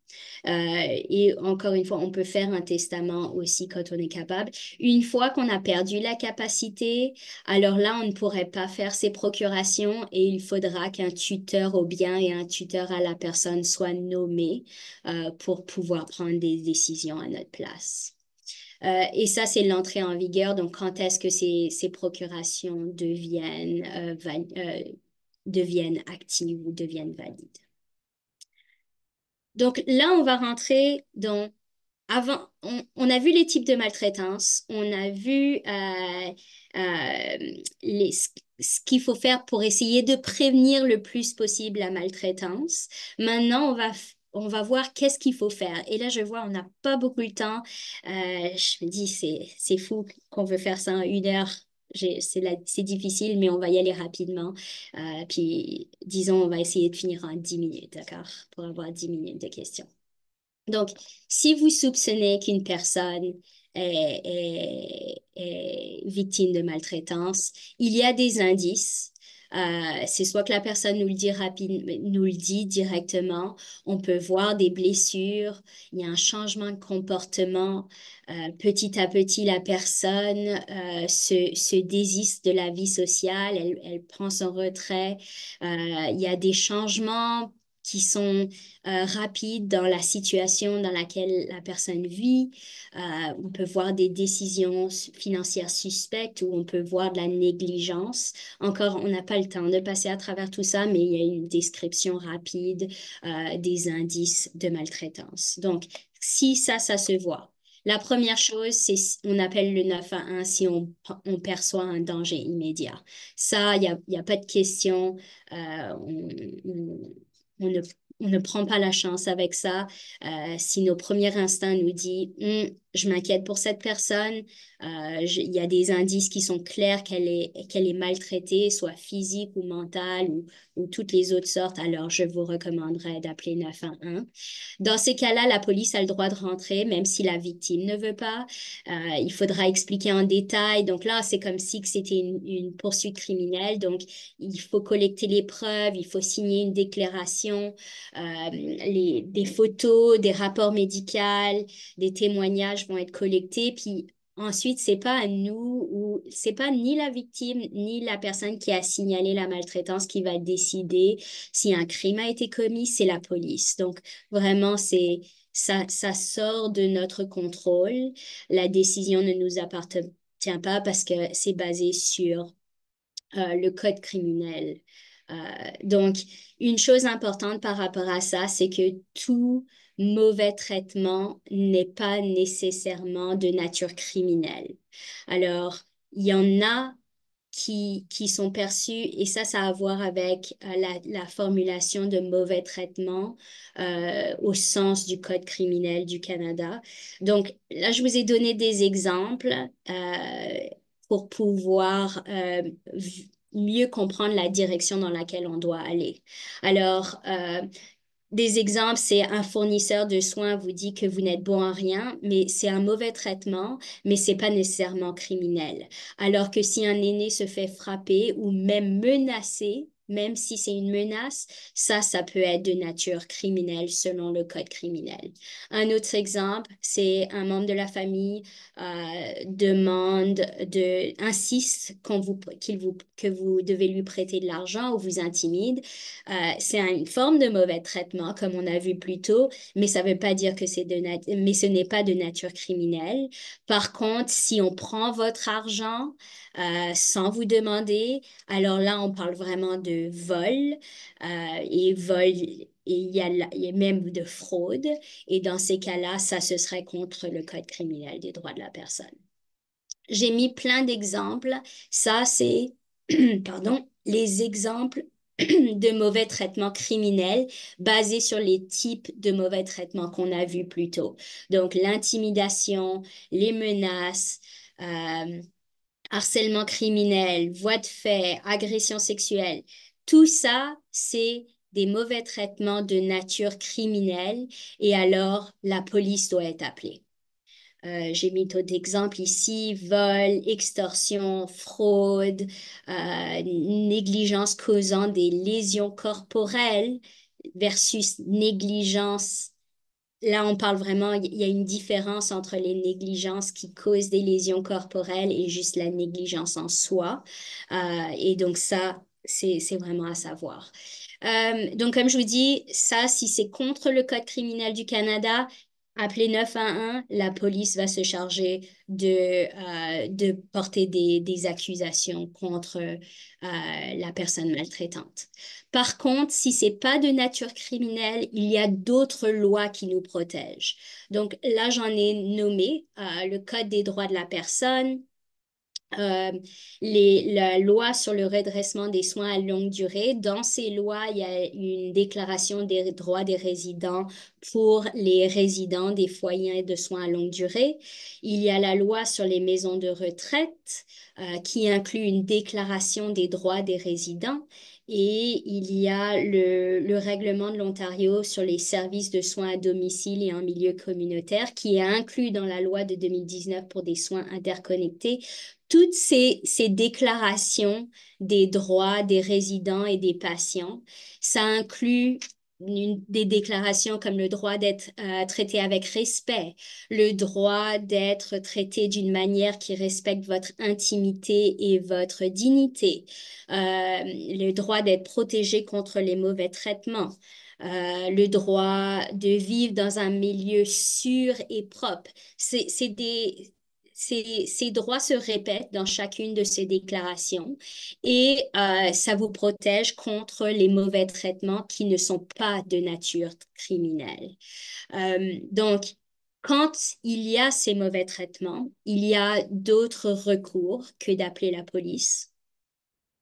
Et encore une fois, on peut faire un testament aussi quand on est capable. Une fois qu'on a perdu la capacité, alors là, on ne pourrait pas faire ces procurations et il faudra qu'un tuteur au bien et un tuteur à la personne soient nommés pour pouvoir prendre des décisions à notre place. Et ça, c'est l'entrée en vigueur. Donc, quand est-ce que ces procurations deviennent actives ou deviennent valides? Donc là, on va rentrer dans... Avant, on a vu les types de maltraitance, on a vu ce qu'il faut faire pour essayer de prévenir le plus possible la maltraitance. Maintenant, on va voir qu'est-ce qu'il faut faire. Et là, je vois, on n'a pas beaucoup de temps. Je me dis, c'est fou qu'on veut faire ça en 1 heure. C'est difficile, mais on va y aller rapidement. Puis, disons, on va essayer de finir en 10 minutes, d'accord? Pour avoir 10 minutes de questions. Donc, si vous soupçonnez qu'une personne est victime de maltraitance, il y a des indices. C'est soit que la personne nous le dit nous le dit directement, on peut voir des blessures, il y a un changement de comportement. Petit à petit, la personne se désiste de la vie sociale, elle prend son retrait. Il y a des changements qui sont rapide dans la situation dans laquelle la personne vit. On peut voir des décisions financières suspectes ou on peut voir de la négligence. Encore, on n'a pas le temps de passer à travers tout ça, mais il y a une description rapide des indices de maltraitance. Donc, si ça se voit. La première chose, c'est on appelle le 911 si on perçoit un danger immédiat. Ça, il y a pas de question. On ne on ne prend pas la chance avec ça. Si nos premiers instincts nous disent je m'inquiète pour cette personne, il y a des indices qui sont clairs qu'elle est maltraitée, soit physique ou mentale ou toutes les autres sortes, alors je vous recommanderais d'appeler 911. Dans ces cas-là, la police a le droit de rentrer, même si la victime ne veut pas. Il faudra expliquer en détail. Donc là, c'est comme si c'était une poursuite criminelle. Donc, il faut collecter les preuves, il faut signer une déclaration, des photos, des rapports médicaux, des témoignages vont être collectés. Puis ensuite, c'est pas à nous ou c'est pas ni la victime ni la personne qui a signalé la maltraitance qui va décider si un crime a été commis, c'est la police. Donc, vraiment, ça sort de notre contrôle. La décision ne nous appartient pas parce que c'est basé sur le code criminel. Donc, une chose importante par rapport à ça, c'est que tout mauvais traitement n'est pas nécessairement de nature criminelle. Alors, il y en a qui sont perçus, et ça a à voir avec la formulation de mauvais traitement au sens du Code criminel du Canada. Donc, là, je vous ai donné des exemples. pour pouvoir mieux comprendre la direction dans laquelle on doit aller. Alors, des exemples, c'est un fournisseur de soins vous dit que vous n'êtes bon en rien, mais c'est un mauvais traitement, mais c'est pas nécessairement criminel. Alors que si un aîné se fait frapper ou même menacer, même si c'est une menace, ça peut être de nature criminelle selon le code criminel. Un autre exemple, c'est un membre de la famille insiste que vous devez lui prêter de l'argent ou vous intimide. C'est une forme de mauvais traitement, comme on a vu plus tôt, mais ça ne veut pas dire que mais ce n'est pas de nature criminelle. Par contre, si on prend votre argent sans vous demander, alors là, on parle vraiment de vol et vol. Et il y a même de fraude. Et dans ces cas-là, ça, ce serait contre le Code criminel des droits de la personne. J'ai mis plein d'exemples. Ça, c'est, pardon, les exemples de mauvais traitements criminels basés sur les types de mauvais traitements qu'on a vus plus tôt. Donc, l'intimidation, les menaces, harcèlement criminel, voies de fait, agression sexuelle, tout ça, c'est des mauvais traitements de nature criminelle et alors la police doit être appelée. J'ai mis d'autres exemples ici, vol, extorsion, fraude, négligence causant des lésions corporelles versus négligence. Là, on parle vraiment, il y a une différence entre les négligences qui causent des lésions corporelles et juste la négligence en soi. Et donc ça, c'est vraiment à savoir. Donc, comme je vous dis, ça, si c'est contre le Code criminel du Canada, appelez 911, la police va se charger de porter des accusations contre la personne maltraitante. Par contre, si c'est pas de nature criminelle, il y a d'autres lois qui nous protègent. Donc là, j'en ai nommé le Code des droits de la personne, euh, la loi sur le redressement des soins à longue durée. Dans ces lois, il y a une déclaration des droits des résidents pour les résidents des foyers de soins à longue durée. Il y a la loi sur les maisons de retraite qui inclut une déclaration des droits des résidents. Et il y a le règlement de l'Ontario sur les services de soins à domicile et en milieu communautaire qui est inclus dans la loi de 2019 pour des soins interconnectés. Toutes ces déclarations des droits des résidents et des patients, ça inclut des déclarations comme le droit d'être traité avec respect, le droit d'être traité d'une manière qui respecte votre intimité et votre dignité, le droit d'être protégé contre les mauvais traitements, le droit de vivre dans un milieu sûr et propre. Ces droits se répètent dans chacune de ces déclarations et ça vous protège contre les mauvais traitements qui ne sont pas de nature criminelle. Donc, quand il y a ces mauvais traitements, il y a d'autres recours que d'appeler la police.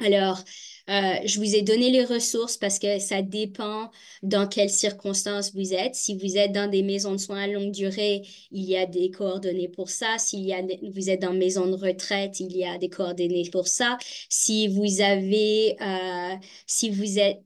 Alors, je vous ai donné les ressources parce que ça dépend dans quelles circonstances vous êtes. Si vous êtes dans des maisons de soins à longue durée, il y a des coordonnées pour ça. Vous êtes dans une maison de retraite, il y a des coordonnées pour ça. Si vous avez, si vous êtes,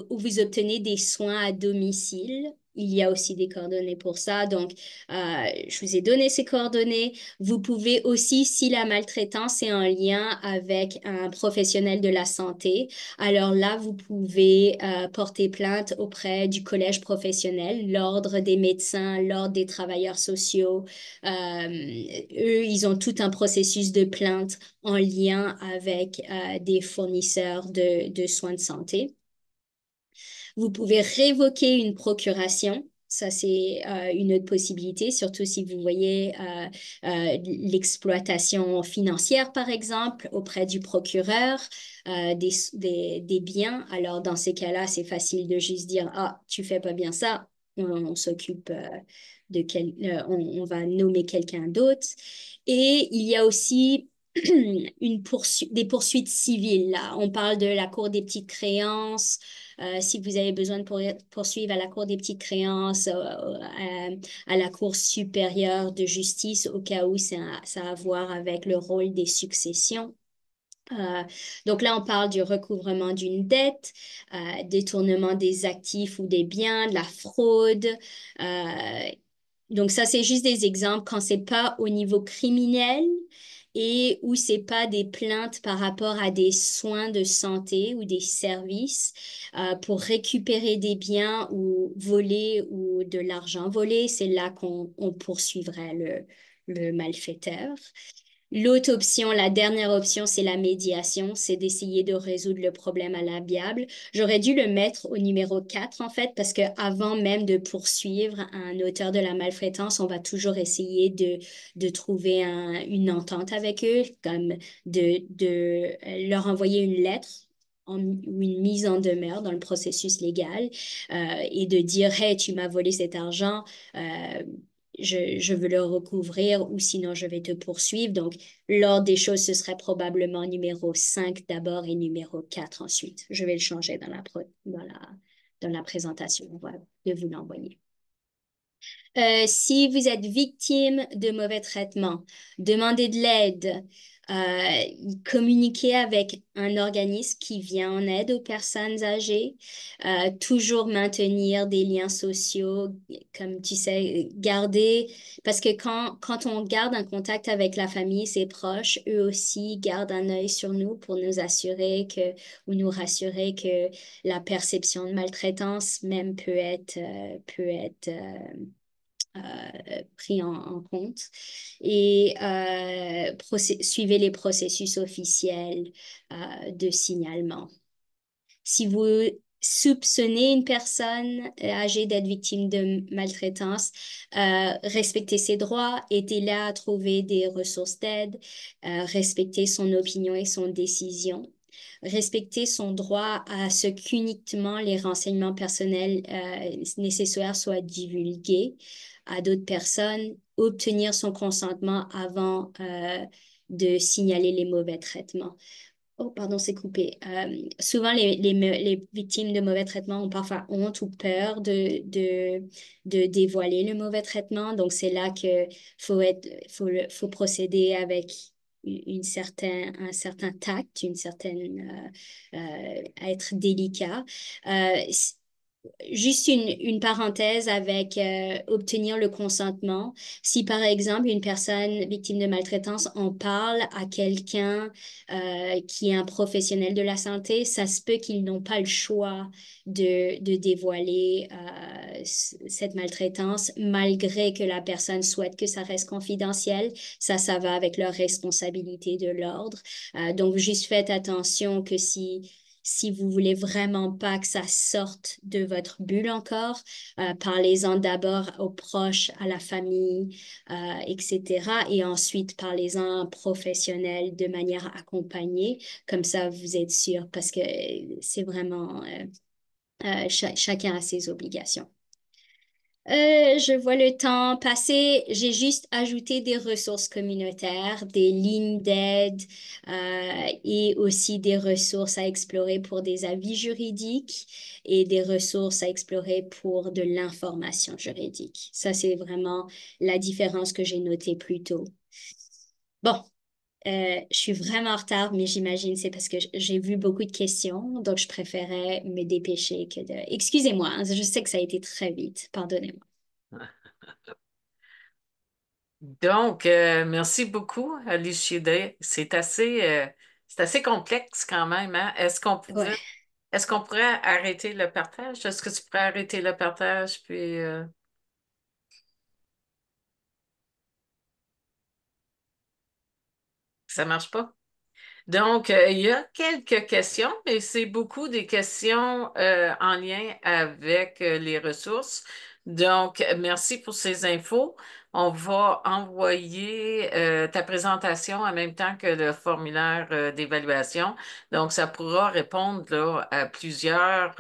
vous obtenez des soins à domicile, il y a aussi des coordonnées pour ça. Donc, je vous ai donné ces coordonnées. Vous pouvez aussi, si la maltraitance est en lien avec un professionnel de la santé, alors là, vous pouvez porter plainte auprès du collège professionnel, l'Ordre des médecins, l'Ordre des travailleurs sociaux. Eux, ils ont tout un processus de plainte en lien avec des fournisseurs de soins de santé. Vous pouvez révoquer une procuration. Ça, c'est une autre possibilité, surtout si vous voyez l'exploitation financière, par exemple, auprès du procureur des biens. Alors, dans ces cas-là, c'est facile de juste dire, ah, tu fais pas bien ça, on s'occupe on va nommer quelqu'un d'autre. Et il y a aussi des poursuites civiles, là. On parle de la Cour des petites créances. Si vous avez besoin de poursuivre à la Cour des petites créances, à la Cour supérieure de justice, au cas où ça a à voir avec le rôle des successions. Donc là, on parle du recouvrement d'une dette, détournement des actifs ou des biens, de la fraude. Euh, donc ça, c'est juste des exemples quand c'est pas au niveau criminel et où c'est pas des plaintes par rapport à des soins de santé ou des services pour récupérer des biens ou voler ou de l'argent volé. C'est là qu'on poursuivrait le malfaiteur. L'autre option, la dernière option, c'est la médiation, c'est d'essayer de résoudre le problème à l'amiable. J'aurais dû le mettre au numéro 4 en fait, parce que avant même de poursuivre un auteur de la maltraitance, on va toujours essayer de trouver une entente avec eux, comme de leur envoyer une lettre ou une mise en demeure dans le processus légal et de dire, Hey, tu m'as volé cet argent. Je veux le recouvrir ou sinon je vais te poursuivre. Donc, l'ordre des choses, ce serait probablement numéro 5 d'abord et numéro 4 ensuite. Je vais le changer dans la présentation. On va de vous l'envoyer. Si vous êtes victime de mauvais traitements, demandez de l'aide, communiquez avec un organisme qui vient en aide aux personnes âgées, toujours maintenir des liens sociaux, comme tu sais, garder, parce que quand on garde un contact avec la famille, ses proches, eux aussi gardent un œil sur nous pour nous assurer ou nous rassurer que la perception de maltraitance même pris en compte et suivez les processus officiels de signalement. Si vous soupçonnez une personne âgée d'être victime de maltraitance, respectez ses droits, aidez là à trouver des ressources d'aide, respectez son opinion et son décision. Respecter son droit à ce qu'uniquement les renseignements personnels nécessaires soient divulgués à d'autres personnes, obtenir son consentement avant de signaler les mauvais traitements. Oh, pardon, c'est coupé. Souvent, les victimes de mauvais traitements ont parfois honte ou peur de dévoiler le mauvais traitement. Donc, c'est là que faut procéder avec un certain tact, être délicat. Juste une parenthèse avec obtenir le consentement. Si par exemple une personne victime de maltraitance en parle à quelqu'un qui est un professionnel de la santé, ça se peut qu'ils n'ont pas le choix de dévoiler cette maltraitance malgré que la personne souhaite que ça reste confidentiel. Ça va avec leur responsabilité de l'ordre. Donc juste faites attention que si vous voulez vraiment pas que ça sorte de votre bulle encore, parlez-en d'abord aux proches, à la famille, etc. Et ensuite, parlez-en à un professionnel de manière accompagnée. Comme ça, vous êtes sûr parce que c'est vraiment chacun a ses obligations. Je vois le temps passer. J'ai juste ajouté des ressources communautaires, des lignes d'aide et aussi des ressources à explorer pour des avis juridiques et des ressources à explorer pour de l'information juridique. Ça, c'est vraiment la différence que j'ai notée plus tôt. Bon, je suis vraiment en retard, mais j'imagine c'est parce que j'ai vu beaucoup de questions, donc je préférais me dépêcher que de... Excusez-moi, hein, je sais que ça a été très vite, pardonnez-moi. Donc, merci beaucoup, Alicia. C'est assez complexe quand même, hein? Ouais. Est-ce qu'on pourrait arrêter le partage? Est-ce que tu pourrais arrêter le partage puis ça marche pas? Donc, il y a quelques questions, mais c'est beaucoup des questions en lien avec les ressources. Donc, merci pour ces infos. On va envoyer ta présentation en même temps que le formulaire d'évaluation. Donc, ça pourra répondre là, à plusieurs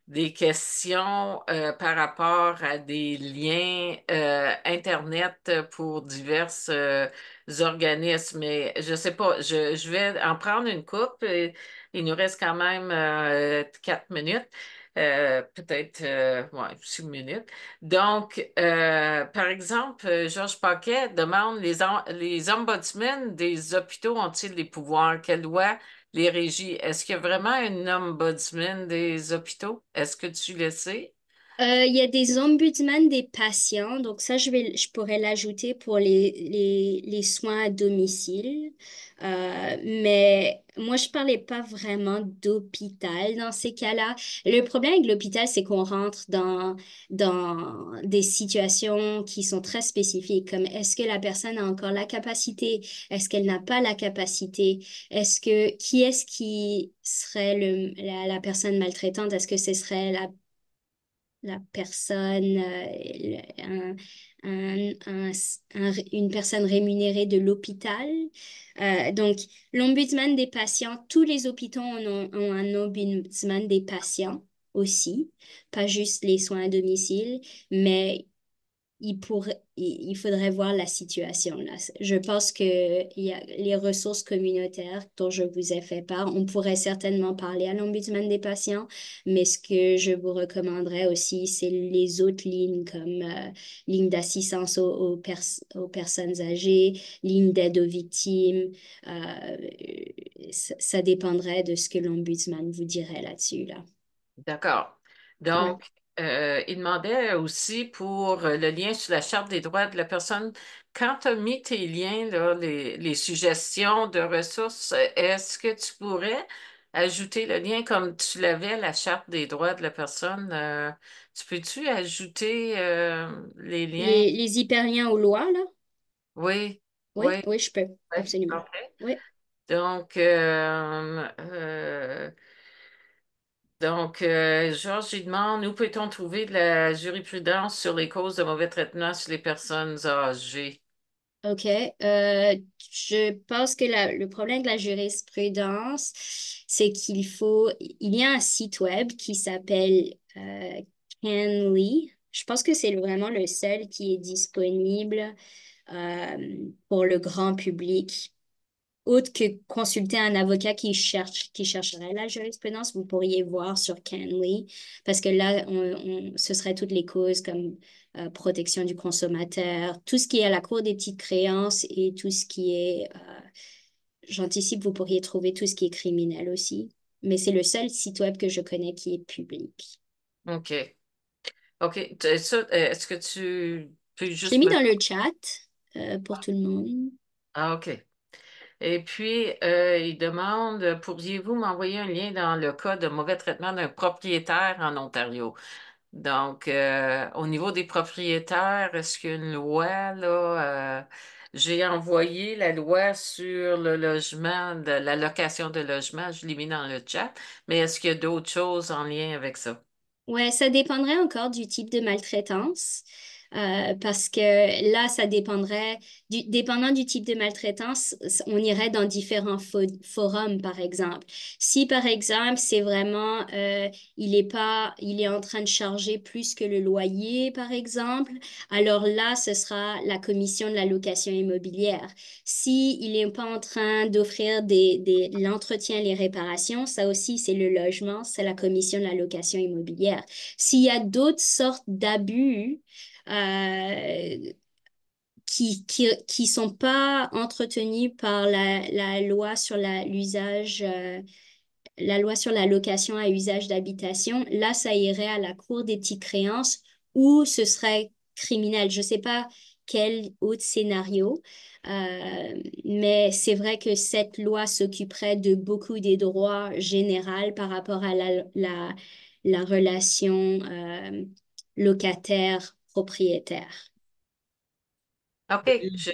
des questions par rapport à des liens Internet pour divers organismes. Mais je sais pas, je vais en prendre une coupe. Il nous reste quand même 4 minutes. Peut-être ouais, 6 minutes. Donc, par exemple, Georges Paquet demande les ombudsmen des hôpitaux ont-ils des pouvoirs? Quelle loi les régit? Est-ce qu'il y a vraiment un ombudsman des hôpitaux? Est-ce que tu le sais? Il y a des ombudsman des patients, donc ça, je pourrais l'ajouter pour les soins à domicile. Mais moi, je parlais pas vraiment d'hôpital dans ces cas-là. Le problème avec l'hôpital, c'est qu'on rentre dans des situations qui sont très spécifiques, comme est-ce que la personne a encore la capacité? Est-ce qu'elle n'a pas la capacité? Qui est-ce qui serait la personne maltraitante? Est-ce que ce serait la personne, une personne rémunérée de l'hôpital. Donc, l'ombudsman des patients, tous les hôpitaux ont un ombudsman des patients aussi, pas juste les soins à domicile, mais il faudrait voir la situation là. Je pense que il y a les ressources communautaires dont je vous ai fait part. On pourrait certainement parler à l'ombudsman des patients, mais ce que je vous recommanderais aussi, c'est les autres lignes comme ligne d'assistance aux personnes âgées, ligne d'aide aux victimes. Euh, ça dépendrait de ce que l'ombudsman vous dirait là-dessus là. D'accord. Ouais. Donc, il demandait aussi pour le lien sur la Charte des droits de la personne, quand tu as mis tes liens, là, les suggestions de ressources, est-ce que tu pourrais ajouter le lien comme tu l'avais, la Charte des droits de la personne? Tu peux-tu ajouter les liens? Les hyperliens aux lois là. Oui, Oui, oui, oui, je peux, oui. absolument. OK. Oui, Donc, Georges, il demande où peut-on trouver de la jurisprudence sur les causes de mauvais traitement sur les personnes âgées? OK. Je pense que le problème de la jurisprudence, c'est il y a un site web qui s'appelle Canly. Je pense que c'est vraiment le seul qui est disponible pour le grand public. Autre que consulter un avocat qui chercherait la jurisprudence, vous pourriez voir sur Canly, parce que là, ce serait toutes les causes comme protection du consommateur, tout ce qui est à la Cour des petites créances et tout ce qui est, j'anticipe, vous pourriez trouver tout ce qui est criminel aussi. Mais c'est le seul site web que je connais qui est public. OK. OK. Est-ce que tu peux Je l'ai juste mis me... dans le chat pour tout le monde. Ah, OK. Et puis, il demande, pourriez-vous m'envoyer un lien dans le cas de mauvais traitement d'un propriétaire en Ontario? Donc, au niveau des propriétaires, est-ce qu'il y a une loi, là? J'ai envoyé la loi sur le logement, de la location de logement, je l'ai mis dans le chat, mais est-ce qu'il y a d'autres choses en lien avec ça? Ouais, ça dépendrait encore du type de maltraitance, parce que là, ça dépendrait dépendant du type de maltraitance, on irait dans différents forums, par exemple. Si, par exemple, c'est vraiment, il est en train de charger plus que le loyer, par exemple, alors là, ce sera la commission de la location immobilière. Si il n'est pas en train d'offrir l'entretien, les réparations, ça aussi, c'est le logement, c'est la commission de la location immobilière. S'il y a d'autres sortes d'abus euh, qui sont pas entretenus par la loi sur l'usage, la loi sur la location à usage d'habitation, là, ça irait à la Cour des petites créances ou ce serait criminel. Je sais pas quel autre scénario, mais c'est vrai que cette loi s'occuperait de beaucoup des droits généraux par rapport à la relation locataire-propriétaire. OK, Denise,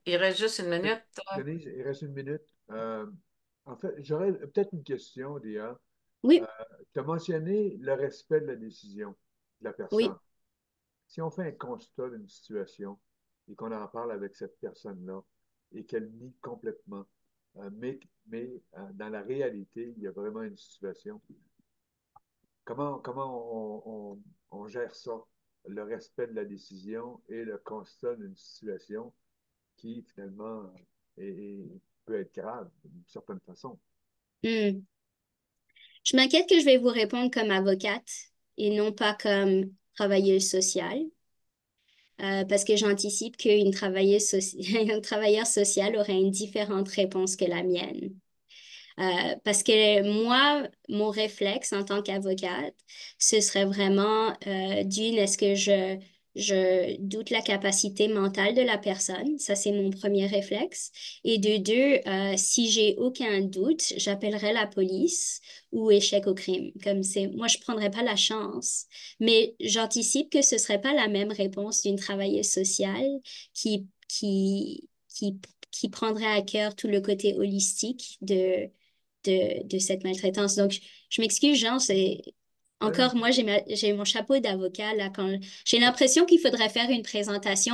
il reste juste une minute. Denise, il reste une minute. En fait, j'aurais peut-être une question, Dia. Oui, Tu as mentionné le respect de la décision de la personne. oui. Si on fait un constat d'une situation et qu'on en parle avec cette personne-là et qu'elle nie complètement, mais dans la réalité, il y a vraiment une situation, comment on gère ça, le respect de la décision et le constat d'une situation qui finalement peut être grave d'une certaine façon. Hmm. Je m'inquiète que je vais vous répondre comme avocate et non pas comme travailleuse sociale, parce que j'anticipe qu'une un travailleur social aurait une différente réponse que la mienne. Parce que moi, mon réflexe en tant qu'avocate, ce serait vraiment d'une, est-ce que je doute la capacité mentale de la personne? Ça, c'est mon premier réflexe. Et de deux, si j'ai aucun doute, j'appellerai la police ou échec au crime. Comme c'est, moi, je prendrais pas la chance, mais j'anticipe que ce serait pas la même réponse d'une travailleuse sociale qui prendrait à cœur tout le côté holistique de cette maltraitance. Donc, je m'excuse, Jean, c'est Ouais, non, encore moi, j'ai mon chapeau d'avocat là quand j'ai l'impression qu'il faudrait faire une présentation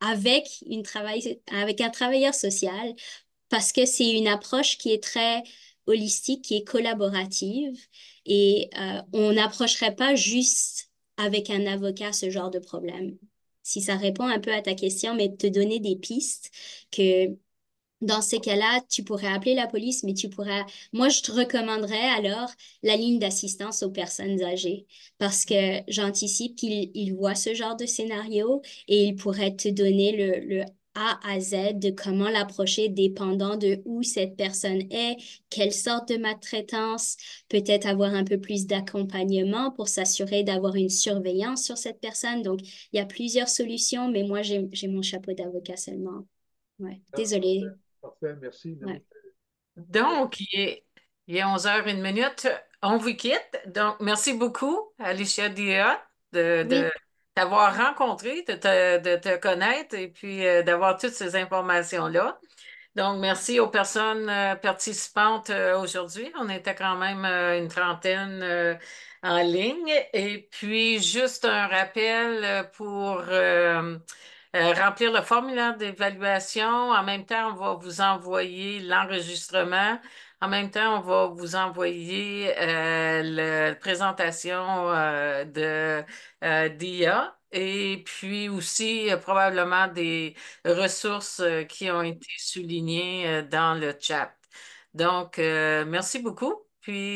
avec avec un travailleur social parce que c'est une approche qui est très holistique, qui est collaborative et on n'approcherait pas juste avec un avocat ce genre de problème. Si ça répond un peu à ta question, mais te donner des pistes que dans ces cas-là, tu pourrais appeler la police, mais moi, je te recommanderais alors la ligne d'assistance aux personnes âgées parce que j'anticipe qu'ils voient ce genre de scénario et ils pourraient te donner le A à Z de comment l'approcher dépendant de où cette personne est, quelle sorte de maltraitance, peut-être avoir un peu plus d'accompagnement pour s'assurer d'avoir une surveillance sur cette personne. Donc, il y a plusieurs solutions, mais moi, j'ai mon chapeau d'avocat seulement. Ouais, ah, parfait, désolée. parfait, merci. Non, Ouais. Donc, il est 11h01. On vous quitte. Donc, merci beaucoup, Alicia Dia, de Oui, t'avoir rencontré, de te connaître et puis d'avoir toutes ces informations-là. Donc, merci aux personnes participantes aujourd'hui. On était quand même une trentaine en ligne. Et puis, juste un rappel pour remplir le formulaire d'évaluation. En même temps, on va vous envoyer l'enregistrement. En même temps, on va vous envoyer la présentation d'IA et puis aussi probablement des ressources qui ont été soulignées dans le chat. Donc, merci beaucoup. Puis